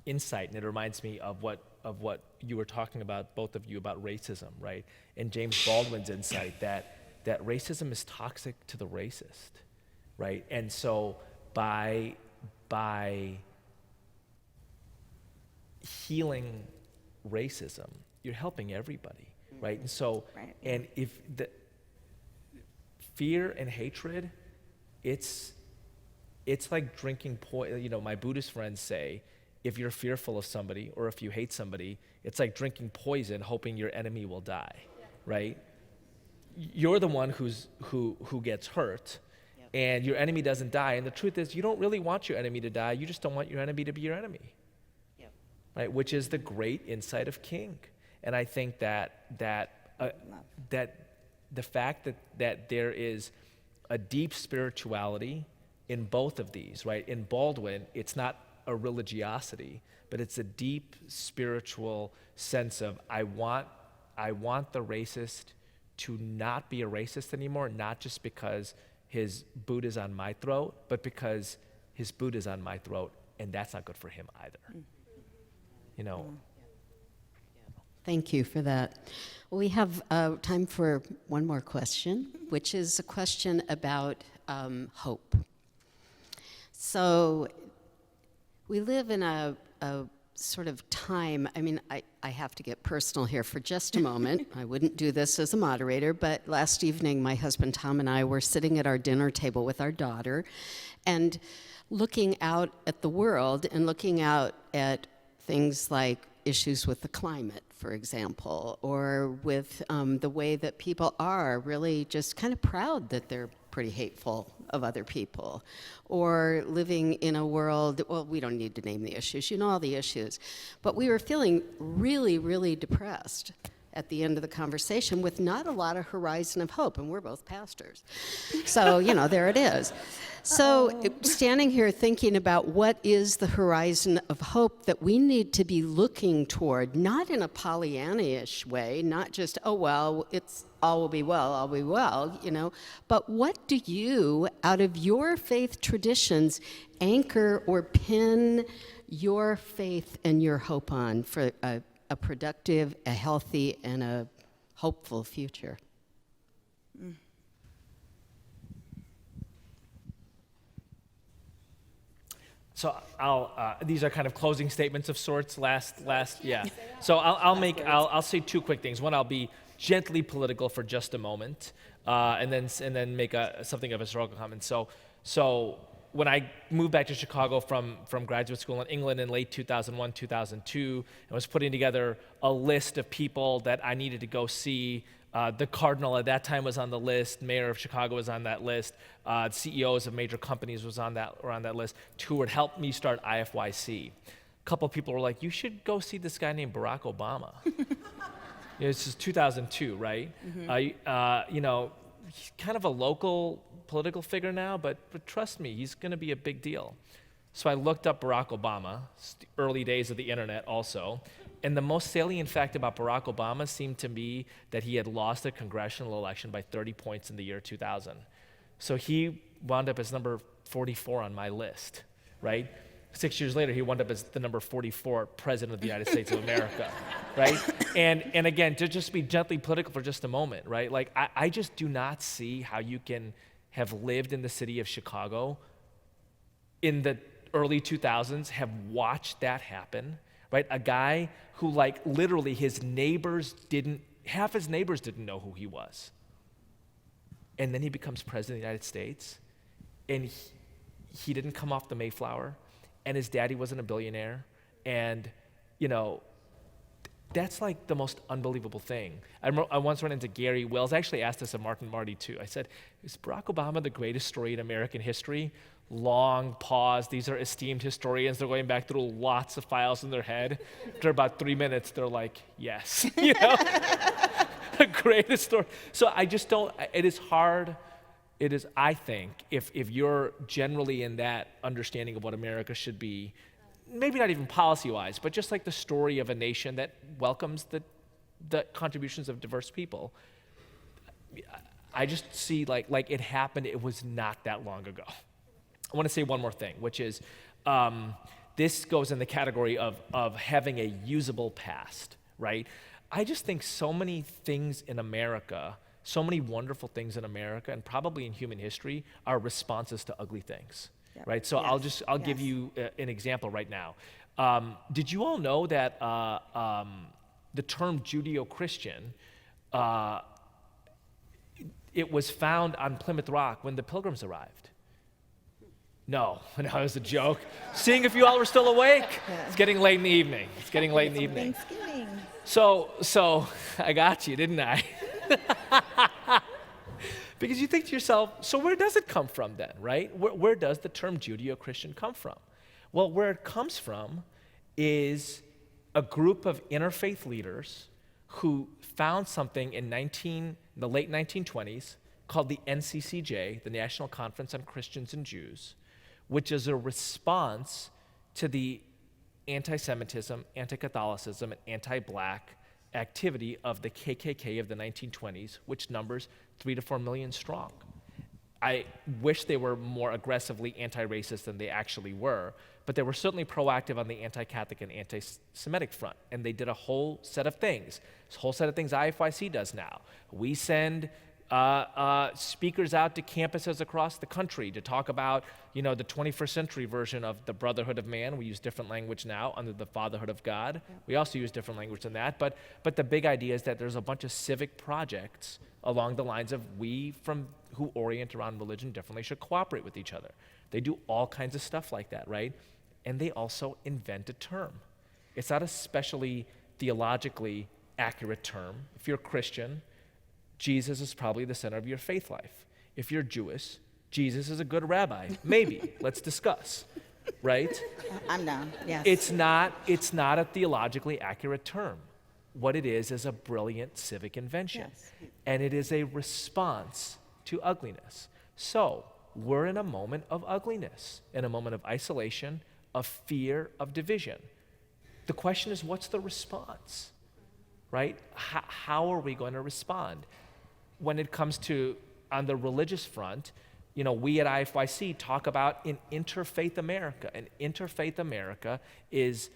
Speaker 3: insight, and it reminds me of what you were talking about, both of you, about racism, right? And James Baldwin's insight that racism is toxic to the racist, right? And so by healing racism, you're helping everybody, right? And so,
Speaker 4: Right.
Speaker 3: and if the fear and hatred, it's like drinking poison. You know, my Buddhist friends say, if you're fearful of somebody or if you hate somebody, it's like drinking poison, hoping your enemy will die, right? You're the one who gets hurt, and your enemy doesn't die. And the truth is, you don't really want your enemy to die. You just don't want your enemy to be your enemy, right? Which is the great insight of King. And I think that the fact that there is a deep spirituality in both of these, right? In Baldwin, it's not a religiosity, but it's a deep spiritual sense of I want the racist to not be a racist anymore, not just because his boot is on my throat, but because his boot is on my throat, and that's not good for him either. You know.
Speaker 2: Thank you for that. We have time for one more question, which is a question about hope. So we live in a sort of time, I mean, I have to get personal here for just a moment. I wouldn't do this as a moderator, but last evening my husband Tom and I were sitting at our dinner table with our daughter and looking out at the world and looking out at things like issues with the climate, for example, or with the way that people are really just kind of proud that they're pretty hateful of other people, or living in a world, well, we don't need to name the issues, you know all the issues, but we were feeling really, really depressed at the end of the conversation with not a lot of horizon of hope, and we're both pastors. So, you know, there it is. So standing here thinking about what is the horizon of hope that we need to be looking toward, not in a Pollyanna-ish way, not just, oh, well, it's all will be well, you know, but what do you, out of your faith traditions, anchor or pin your faith and your hope on for a productive, a healthy, and a hopeful future?
Speaker 3: So these are kind of closing statements of sorts. Yeah. So I'll say two quick things. One, I'll be gently political for just a moment, and then make something of a historical comment. So when I moved back to Chicago from graduate school in England in late 2001, 2002, I was putting together a list of people that I needed to go see. The Cardinal at that time was on the list. Mayor of Chicago was on that list. CEOs of major companies were on that list. Who would help me start IFYC. A couple of people were like, "You should go see this guy named Barack Obama." This is 2002, right? Mm-hmm. You know, he's kind of a local political figure now, but trust me, he's going to be a big deal. So I looked up Barack Obama, early days of the internet also, and the most salient fact about Barack Obama seemed to be that he had lost a congressional election by 30 points in the year 2000. So he wound up as number 44 on my list, right? 6 years later, he wound up as the number 44 president of the United States of America, right? And again, to just be gently political for just a moment, right? Like, I just do not see how you can have lived in the city of Chicago in the early 2000s, have watched that happen, right? A guy who, like, literally half his neighbors didn't know who he was. And then he becomes president of the United States, and he didn't come off the Mayflower, and his daddy wasn't a billionaire, and, you know, that's like the most unbelievable thing. I once ran into Gary Wills. I actually asked this of Mark and Marty too. I said, is Barack Obama the greatest story in American history? Long pause. These are esteemed historians. They're going back through lots of files in their head. After about 3 minutes, they're like, yes. You know? The greatest story. So I just don't, it is hard. It is, I think, if you're generally in that understanding of what America should be, maybe not even policy-wise, but just like the story of a nation that welcomes the contributions of diverse people. I just see like it happened, it was not that long ago. I want to say one more thing, which is this goes in the category of having a usable past, right? I just think so many things in America, so many wonderful things in America, and probably in human history, are responses to ugly things. Yep. Right, so yes. I'll give you an example right now. Did you all know that the term Judeo-Christian, it was found on Plymouth Rock when the Pilgrims arrived? No, it was a joke. Seeing if you all were still awake. Yeah. It's getting late in the evening.
Speaker 4: Thanksgiving.
Speaker 3: So I got you, didn't I? Because you think to yourself, so where does it come from then, right? Where does the term Judeo-Christian come from? Well, where it comes from is a group of interfaith leaders who found something in the late 1920s called the NCCJ, the National Conference on Christians and Jews, which is a response to the anti-Semitism, anti-Catholicism, and anti-Black activity of the KKK of the 1920s, which numbers 3 to 4 million strong. I wish they were more aggressively anti-racist than they actually were, but they were certainly proactive on the anti-Catholic and anti-Semitic front, and they did a whole set of things. This whole set of things IFYC does now. We send speakers out to campuses across the country to talk about, the 21st century version of the brotherhood of man. We use different language now under the fatherhood of God. Yeah. We also use different language than that, but the big idea is that there's a bunch of civic projects along the lines of who orient around religion differently should cooperate with each other. They do all kinds of stuff like that, right? And they also invent a term. It's not a especially theologically accurate term. If you're a Christian, Jesus is probably the center of your faith life. If you're Jewish, Jesus is a good rabbi. Maybe. Let's discuss, right?
Speaker 4: I'm down, yes.
Speaker 3: It's not a theologically accurate term. What it is a brilliant civic invention. Yes. And it is a response to ugliness. So, we're in a moment of ugliness, in a moment of isolation, of fear, of division. The question is, what's the response, right? How are we going to respond? When it comes to, on the religious front, we at IFYC talk about an interfaith America. An interfaith America is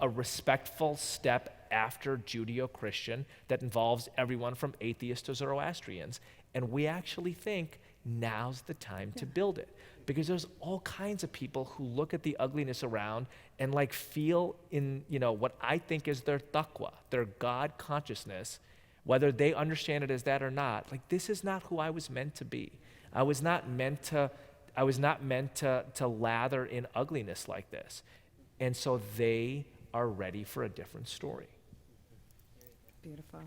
Speaker 3: a respectful step after Judeo-Christian that involves everyone from atheists to Zoroastrians. And we actually think now's the time to build it. Because there's all kinds of people who look at the ugliness around and feel in, what I think is their taqwa, their God consciousness, whether they understand it as that or not. This is not who I was meant to be. I was not meant to lather in ugliness like this. And so they are ready for a different story.
Speaker 4: Beautiful.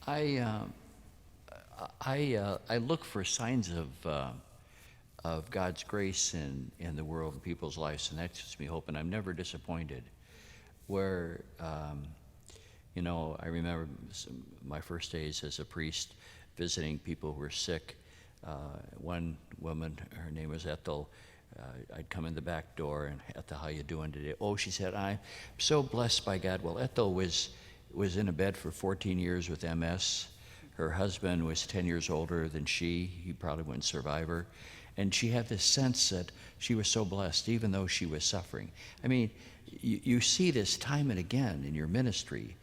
Speaker 5: I look for signs of God's grace in the world and people's lives, and that gives me hope, and I'm never disappointed. Where, I remember my first days as a priest visiting people who were sick. One woman, her name was Ethel, I'd come in the back door, and Ethel, how you doing today? Oh, she said, I'm so blessed by God. Well, Ethel was in a bed for 14 years with MS. Her husband was 10 years older than she. He probably wouldn't survive her. And she had this sense that she was so blessed, even though she was suffering. I mean, you see this time and again in your ministry.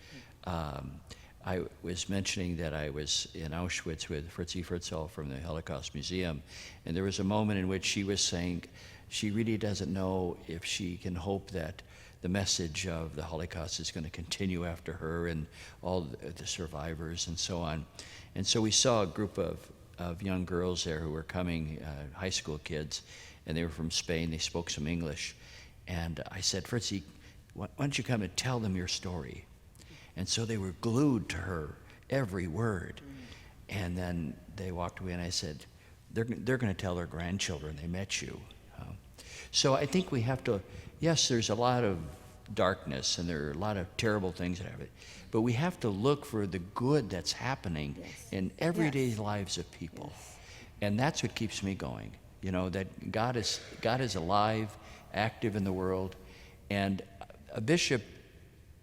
Speaker 5: I was mentioning that I was in Auschwitz with Fritzi Fritzl from the Holocaust Museum, and there was a moment in which she was saying she really doesn't know if she can hope that the message of the Holocaust is going to continue after her and all the survivors and so on. And so we saw a group of young girls there who were coming, high school kids, and they were from Spain. They spoke some English. And I said, Fritzi, why don't you come and tell them your story? And so they were glued to her, every word. And then they walked away, and I said, they're going to tell their grandchildren they met you. So I think we have to, yes, there's a lot of darkness, and there are a lot of terrible things that happen, but we have to look for the good that's happening in everyday lives of people. And that's what keeps me going, that God is alive, active in the world. And a bishop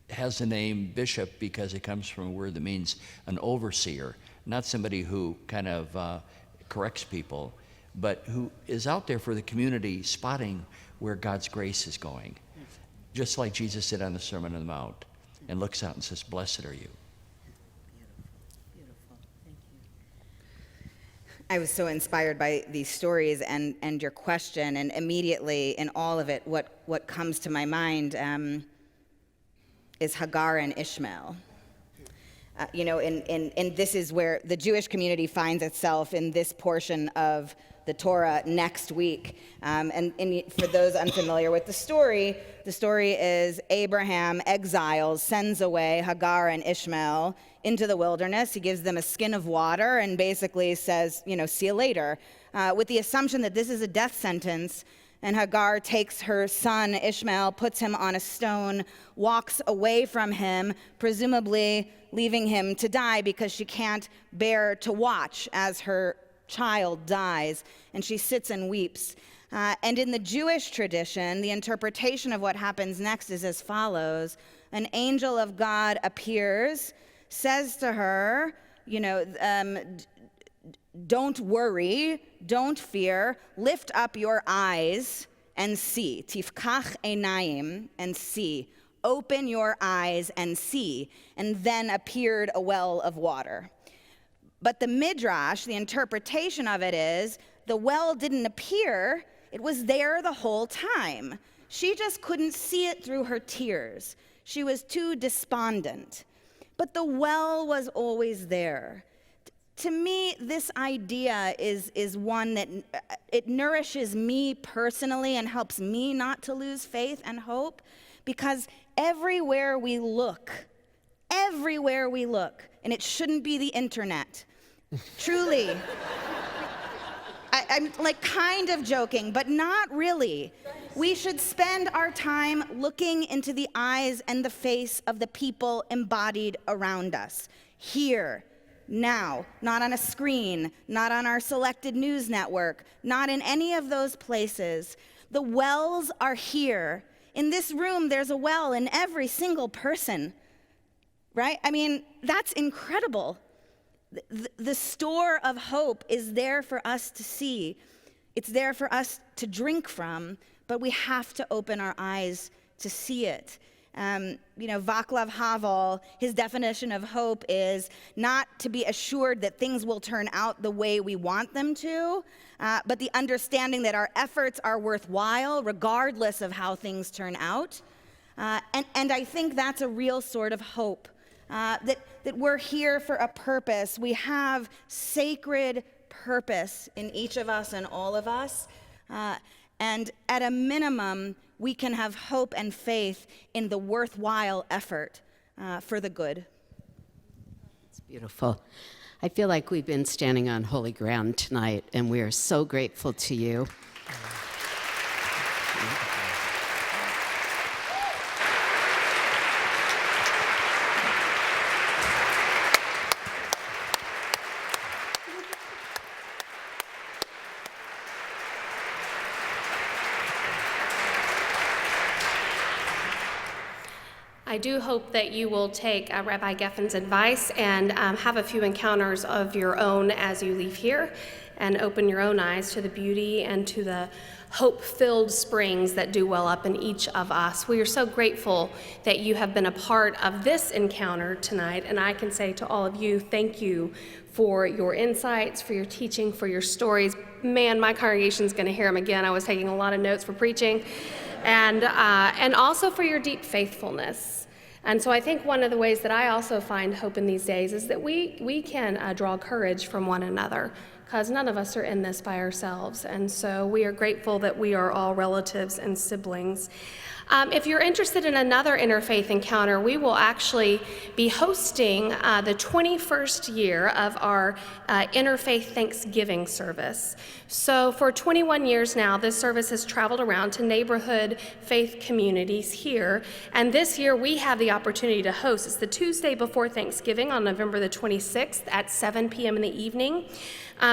Speaker 5: has the name bishop because it comes from a word that means an overseer, not somebody who kind of corrects people, but who is out there for the community, spotting where God's grace is going. Just like Jesus did on the Sermon on the Mount, and looks out and says, blessed are you.
Speaker 2: Beautiful. Thank you.
Speaker 4: I was so inspired by these stories and your question, and immediately in all of it, what comes to my mind is Hagar and Ishmael. And this is where the Jewish community finds itself in this portion of the Torah next week. And for those unfamiliar with the story is Abraham exiles, sends away Hagar and Ishmael into the wilderness. He gives them a skin of water and basically says, see you later, with the assumption that this is a death sentence. And Hagar takes her son Ishmael, puts him on a stone, walks away from him, presumably leaving him to die because she can't bear to watch as her child dies, and she sits and weeps. And in the Jewish tradition, the interpretation of what happens next is as follows. An angel of God appears, says to her, don't worry, don't fear, lift up your eyes and see. Tifkach einayim, and see. Open your eyes and see. And then appeared a well of water. But the midrash, the interpretation of it is, the well didn't appear, it was there the whole time. She just couldn't see it through her tears. She was too despondent. But the well was always there. To me, this idea is one that it nourishes me personally and helps me not to lose faith and hope, because everywhere we look, and it shouldn't be the internet, truly, I'm like kind of joking, but not really. We should spend our time looking into the eyes and the face of the people embodied around us, here, now, not on a screen, not on our selected news network, not in any of those places. The wells are here. In this room, there's a well in every single person, right? I mean, that's incredible. The store of hope is there for us to see. It's there for us to drink from, but we have to open our eyes to see it. Vaclav Havel, his definition of hope is not to be assured that things will turn out the way we want them to, but the understanding that our efforts are worthwhile regardless of how things turn out. And I think that's a real sort of hope, that we're here for a purpose. We have sacred purpose in each of us and all of us. And at a minimum, we can have hope and faith in the worthwhile effort for the good.
Speaker 2: It's beautiful. I feel like we've been standing on holy ground tonight, and we are so grateful to you.
Speaker 1: I do hope that you will take Rabbi Geffen's advice and have a few encounters of your own as you leave here, and open your own eyes to the beauty and to the hope-filled springs that do well up in each of us. We are so grateful that you have been a part of this encounter tonight, and I can say to all of you, thank you for your insights, for your teaching, for your stories. Man, my congregation's going to hear them again. I was taking a lot of notes for preaching. And also for your deep faithfulness. And so I think one of the ways that I also find hope in these days is that we can draw courage from one another, because none of us are in this by ourselves. And so we are grateful that we are all relatives and siblings. If you're interested in another interfaith encounter, we will actually be hosting the 21st year of our Interfaith Thanksgiving service. So for 21 years now, this service has traveled around to neighborhood faith communities here. And this year we have the opportunity to host. It's the Tuesday before Thanksgiving on November the 26th at 7 p.m. in the evening.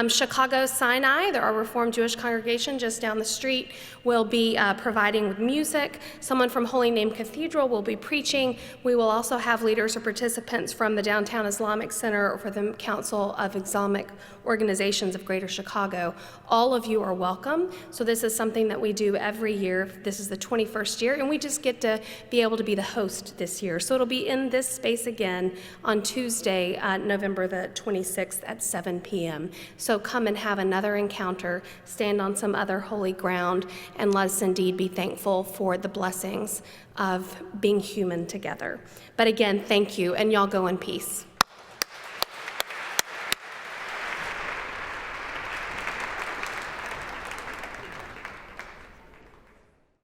Speaker 1: Chicago Sinai, our Reformed Jewish congregation just down the street, will be providing with music. Someone from Holy Name Cathedral will be preaching. We will also have leaders or participants from the Downtown Islamic Center or for the Council of Islamic Organizations of Greater Chicago. All of you are welcome. So this is something that we do every year. This is the 21st year, and we just get to be able to be the host this year. So it'll be in this space again on Tuesday, November the 26th at 7 p.m. So come and have another encounter, stand on some other holy ground, and let us indeed be thankful for the blessings of being human together. But again, thank you, and y'all go in peace.